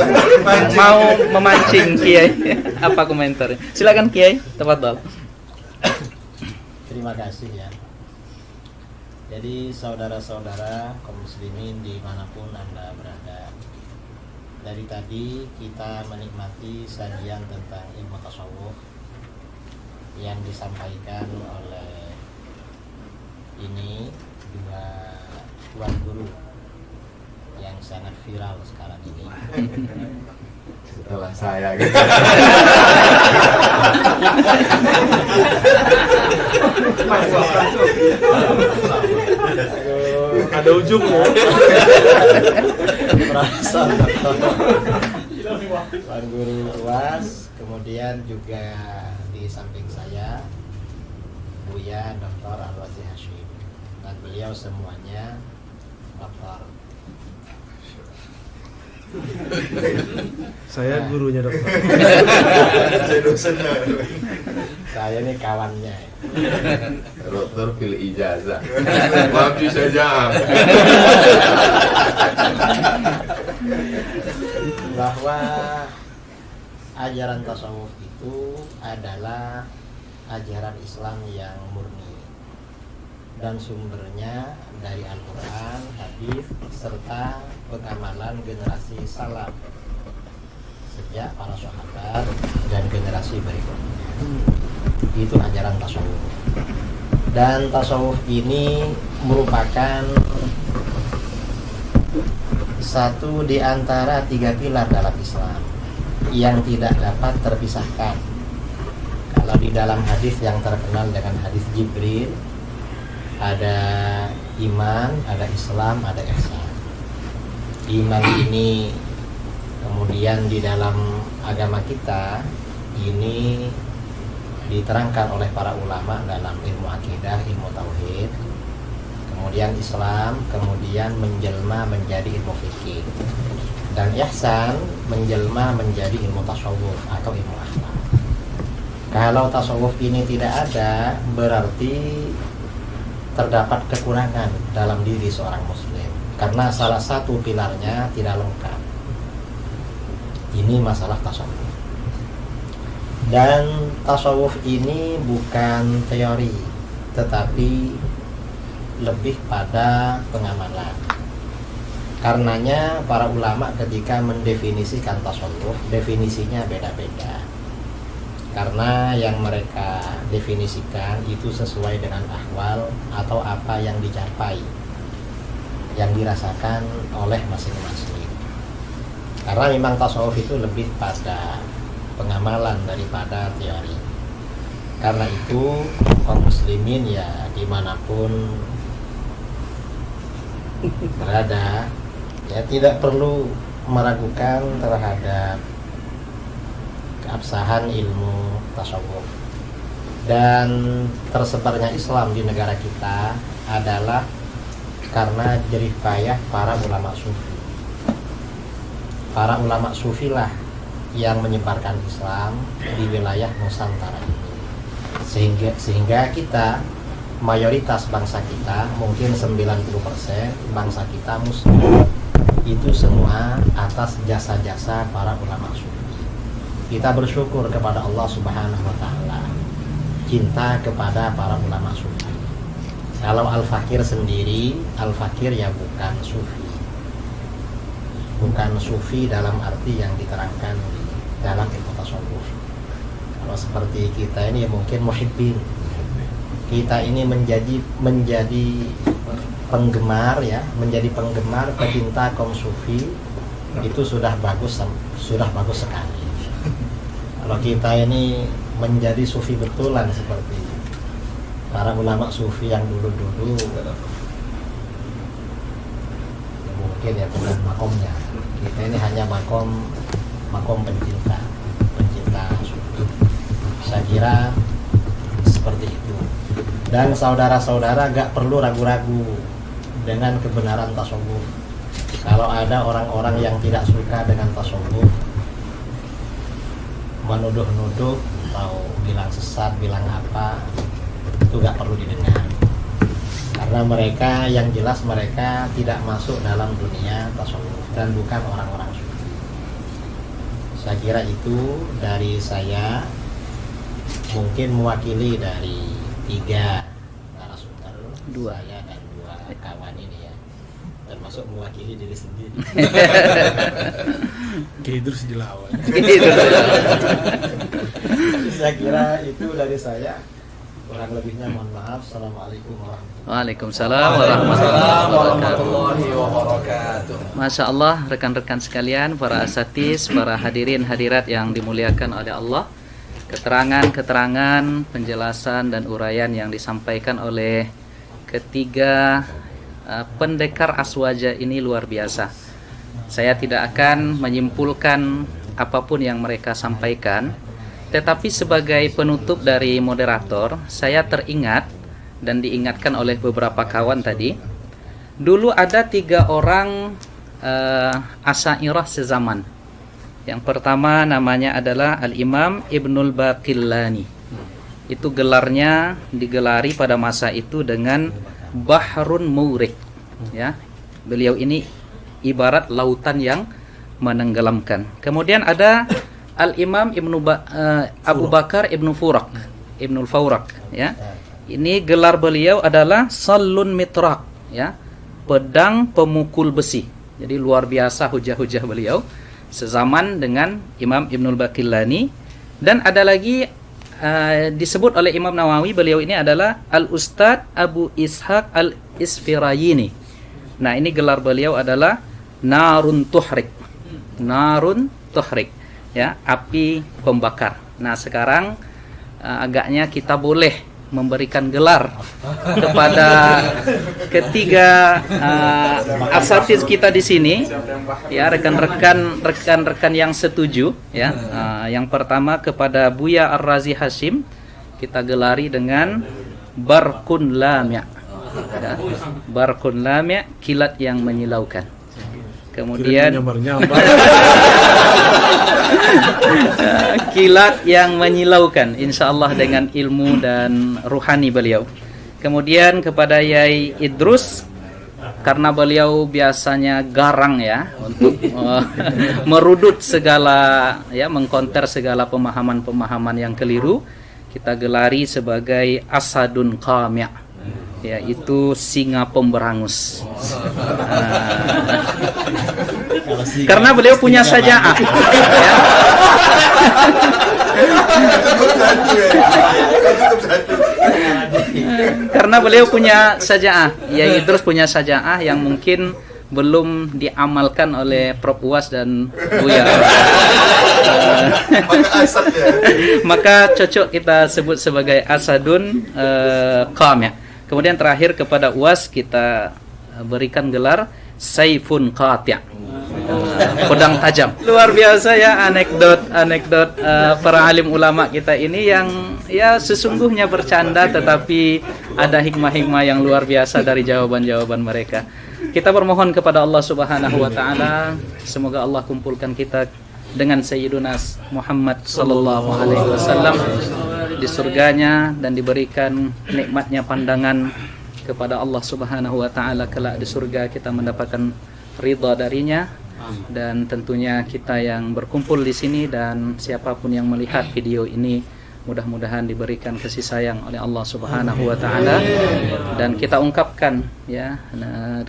mau memancing Kiai. Apa komentarnya? Silakan Kiai, tafadhol. Terima kasih ya. Jadi saudara-saudara kaum muslimin dimanapun Anda berada, dari tadi kita menikmati sajian tentang ilmu tasawuf yang disampaikan oleh ini dua tuan guru yang sangat viral sekarang ini. Setelah saya gitu. Ada ujungnya. Merasa Tuan Guru UAS, kemudian juga di samping saya Buya Dr. Al-Wazi Hashim, dan beliau semuanya doktor. Saya gurunya dokter. Saya ini kawannya. Dokter pilih ijazah. Maafin saja. Bahwa ajaran tasawuf itu adalah ajaran Islam yang murni dan sumbernya dari Al-Quran, hadis, serta pengamalan generasi salaf sejak para sahabat dan generasi berikutnya. Itu ajaran tasawuf. Dan tasawuf ini merupakan satu di antara 3 pilar dalam Islam yang tidak dapat terpisahkan. Kalau di dalam hadis yang terkenal dengan hadis Jibril, ada iman, ada Islam, ada ihsan. Iman ini kemudian di dalam agama kita ini diterangkan oleh para ulama dalam ilmu akidah, ilmu tauhid. Kemudian Islam, kemudian menjelma menjadi ilmu fikih. Dan ihsan menjelma menjadi ilmu tasawuf atau ilmu akhlak. Kalau tasawuf ini tidak ada, berarti terdapat kekurangan dalam diri seorang muslim, karena salah satu pilarnya tidak lengkap. Ini masalah tasawuf. Dan tasawuf ini bukan teori, tetapi lebih pada pengamalan. Karenanya para ulama ketika mendefinisikan tasawuf, definisinya beda-beda. Karena yang mereka definisikan itu sesuai dengan ahwal atau apa yang dicapai, yang dirasakan oleh masing-masing. Karena memang tasawuf itu lebih pada pengamalan daripada teori. Karena itu kaum muslimin ya dimanapun berada, ya tidak perlu meragukan terhadap keabsahan ilmu tasawuf. Dan tersebarnya Islam di negara kita adalah karena jerih payah para ulama sufi. Para ulama sufi lah yang menyebarkan Islam di wilayah Nusantara ini. Sehingga kita, mayoritas bangsa kita, mungkin 90% bangsa kita muslim, itu semua atas jasa-jasa para ulama sufi. Kita bersyukur kepada Allah Subhanahu wa taala, cinta kepada para ulama sufi. Kalau Al-Fakir sendiri, Al-Fakir ya bukan sufi. Bukan sufi dalam arti yang diterangkan dalam ilmu tasawuf. Kalau seperti kita ini ya mungkin muhibbin. Kita ini menjadi penggemar ya, menjadi penggemar pecinta kaum sufi, itu sudah bagus sekali. Kalau kita ini menjadi sufi betulan seperti para ulama sufi yang dulu-dulu, ya mungkin ya bukan makomnya. Kita ini hanya makom pencinta sufi. Saya kira seperti itu. Dan saudara-saudara gak perlu ragu-ragu dengan kebenaran tasawuf. Kalau ada orang-orang yang tidak suka dengan tasawuf, menuduh-nuduh atau bilang sesat, bilang apa, itu gak perlu didengar. Karena mereka, yang jelas mereka tidak masuk dalam dunia tasawuf dan bukan orang-orang sufi. Saya kira itu dari saya, mungkin mewakili dari 3 narasumber, 2 saya dan 2 kawan ini ya, termasuk mewakili diri sendiri. Idrus dilawan. Saya kira itu dari saya. Kurang lebihnya mohon maaf. Assalamualaikum warahmatullahi wabarakatuh. Waalaikumsalam warahmatullahi wabarakatuh. Masya Allah, rekan-rekan sekalian, para asatiz, para hadirin hadirat yang dimuliakan oleh Allah, keterangan-keterangan, penjelasan dan uraian yang disampaikan oleh ketiga pendekar aswaja ini luar biasa. Saya tidak akan menyimpulkan apapun yang mereka sampaikan. Tetapi sebagai penutup dari moderator, saya teringat dan diingatkan oleh beberapa kawan tadi. Dulu ada 3 orang Asy'ariyah sezaman. Yang pertama namanya adalah Al-Imam Ibnul Baqillani. Itu gelarnya digelari pada masa itu dengan Bahrun Mawriq, ya. Beliau ini ibarat lautan yang menenggelamkan. Kemudian ada Al-Imam Abu Bakar Ibnu Furaq, Ibnul Fawraq, ya. Ini gelar beliau adalah Sallun Mitraq, ya. Pedang pemukul besi. Jadi luar biasa hujah-hujah beliau sezaman dengan Imam Ibnul Baqillani. Dan ada lagi disebut oleh Imam Nawawi, beliau ini adalah Al-Ustadz Abu Ishaq Al-Isfirayini. Nah, ini gelar beliau adalah Narun Tuhrik. Narun Tuhrik, ya, api pembakar. Nah, sekarang agaknya kita boleh memberikan gelar kepada ketiga asatiz kita di sini, ya, rekan-rekan yang setuju, ya. Yang pertama kepada Buya Ar-Razi Hashim kita gelari dengan Barqun Lami', ya. Barqun Lami', kilat yang menyilaukan. Kemudian kilat yang menyilaukan, insyaallah dengan ilmu dan ruhani beliau. Kemudian kepada Yai Idrus, karena beliau biasanya garang, ya, untuk merudut segala, ya, mengkonter segala pemahaman-pemahaman yang keliru, kita gelari sebagai Asadun Qami', yaitu singa pemberangus. Karena beliau punya saja'ah, ya. Karena beliau punya saja'ah, ya, terus punya saja'ah yang mungkin belum diamalkan oleh Prof Uwas dan Buya. Maka cocok kita sebut sebagai Asadun Qami'. Kemudian terakhir kepada Uwas kita berikan gelar Saifun Qati', pedang tajam. Luar biasa, ya, anekdot para alim ulama kita ini yang, ya, sesungguhnya bercanda tetapi ada hikmah-hikmah yang luar biasa dari jawaban-jawaban mereka. Kita bermohon kepada Allah Subhanahu wa taala, semoga Allah kumpulkan kita dengan Sayyiduna Muhammad sallallahu alaihi wasallam di surganya dan diberikan nikmatnya pandangan kepada Allah Subhanahu wa taala kelak di surga, kita mendapatkan ridha darinya. Dan tentunya kita yang berkumpul di sini dan siapapun yang melihat video ini mudah-mudahan diberikan kasih sayang oleh Allah Subhanahu wa taala, dan kita ungkapkan, ya,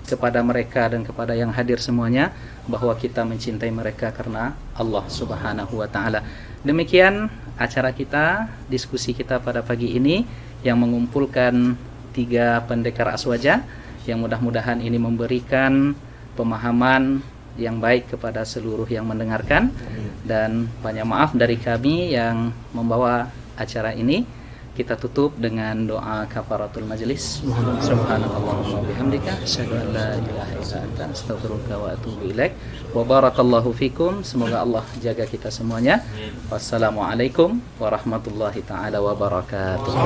kepada mereka dan kepada yang hadir semuanya bahwa kita mencintai mereka karena Allah Subhanahu wa taala. Demikian acara kita, diskusi kita pada pagi ini yang mengumpulkan 3 pendekar aswaja, yang mudah-mudahan ini memberikan pemahaman yang baik kepada seluruh yang mendengarkan. Dan banyak maaf dari kami yang membawa acara ini. Kita tutup dengan doa kafaratul majlis. Subhanallahumma bihamdika asyhadu an la ilaha illa anta astaghfiruka wa atubu ilaik. Wa barakallahu fikum. Semoga Allah jaga kita semuanya. Wassalamualaikum warahmatullahi taala wabarakatuh.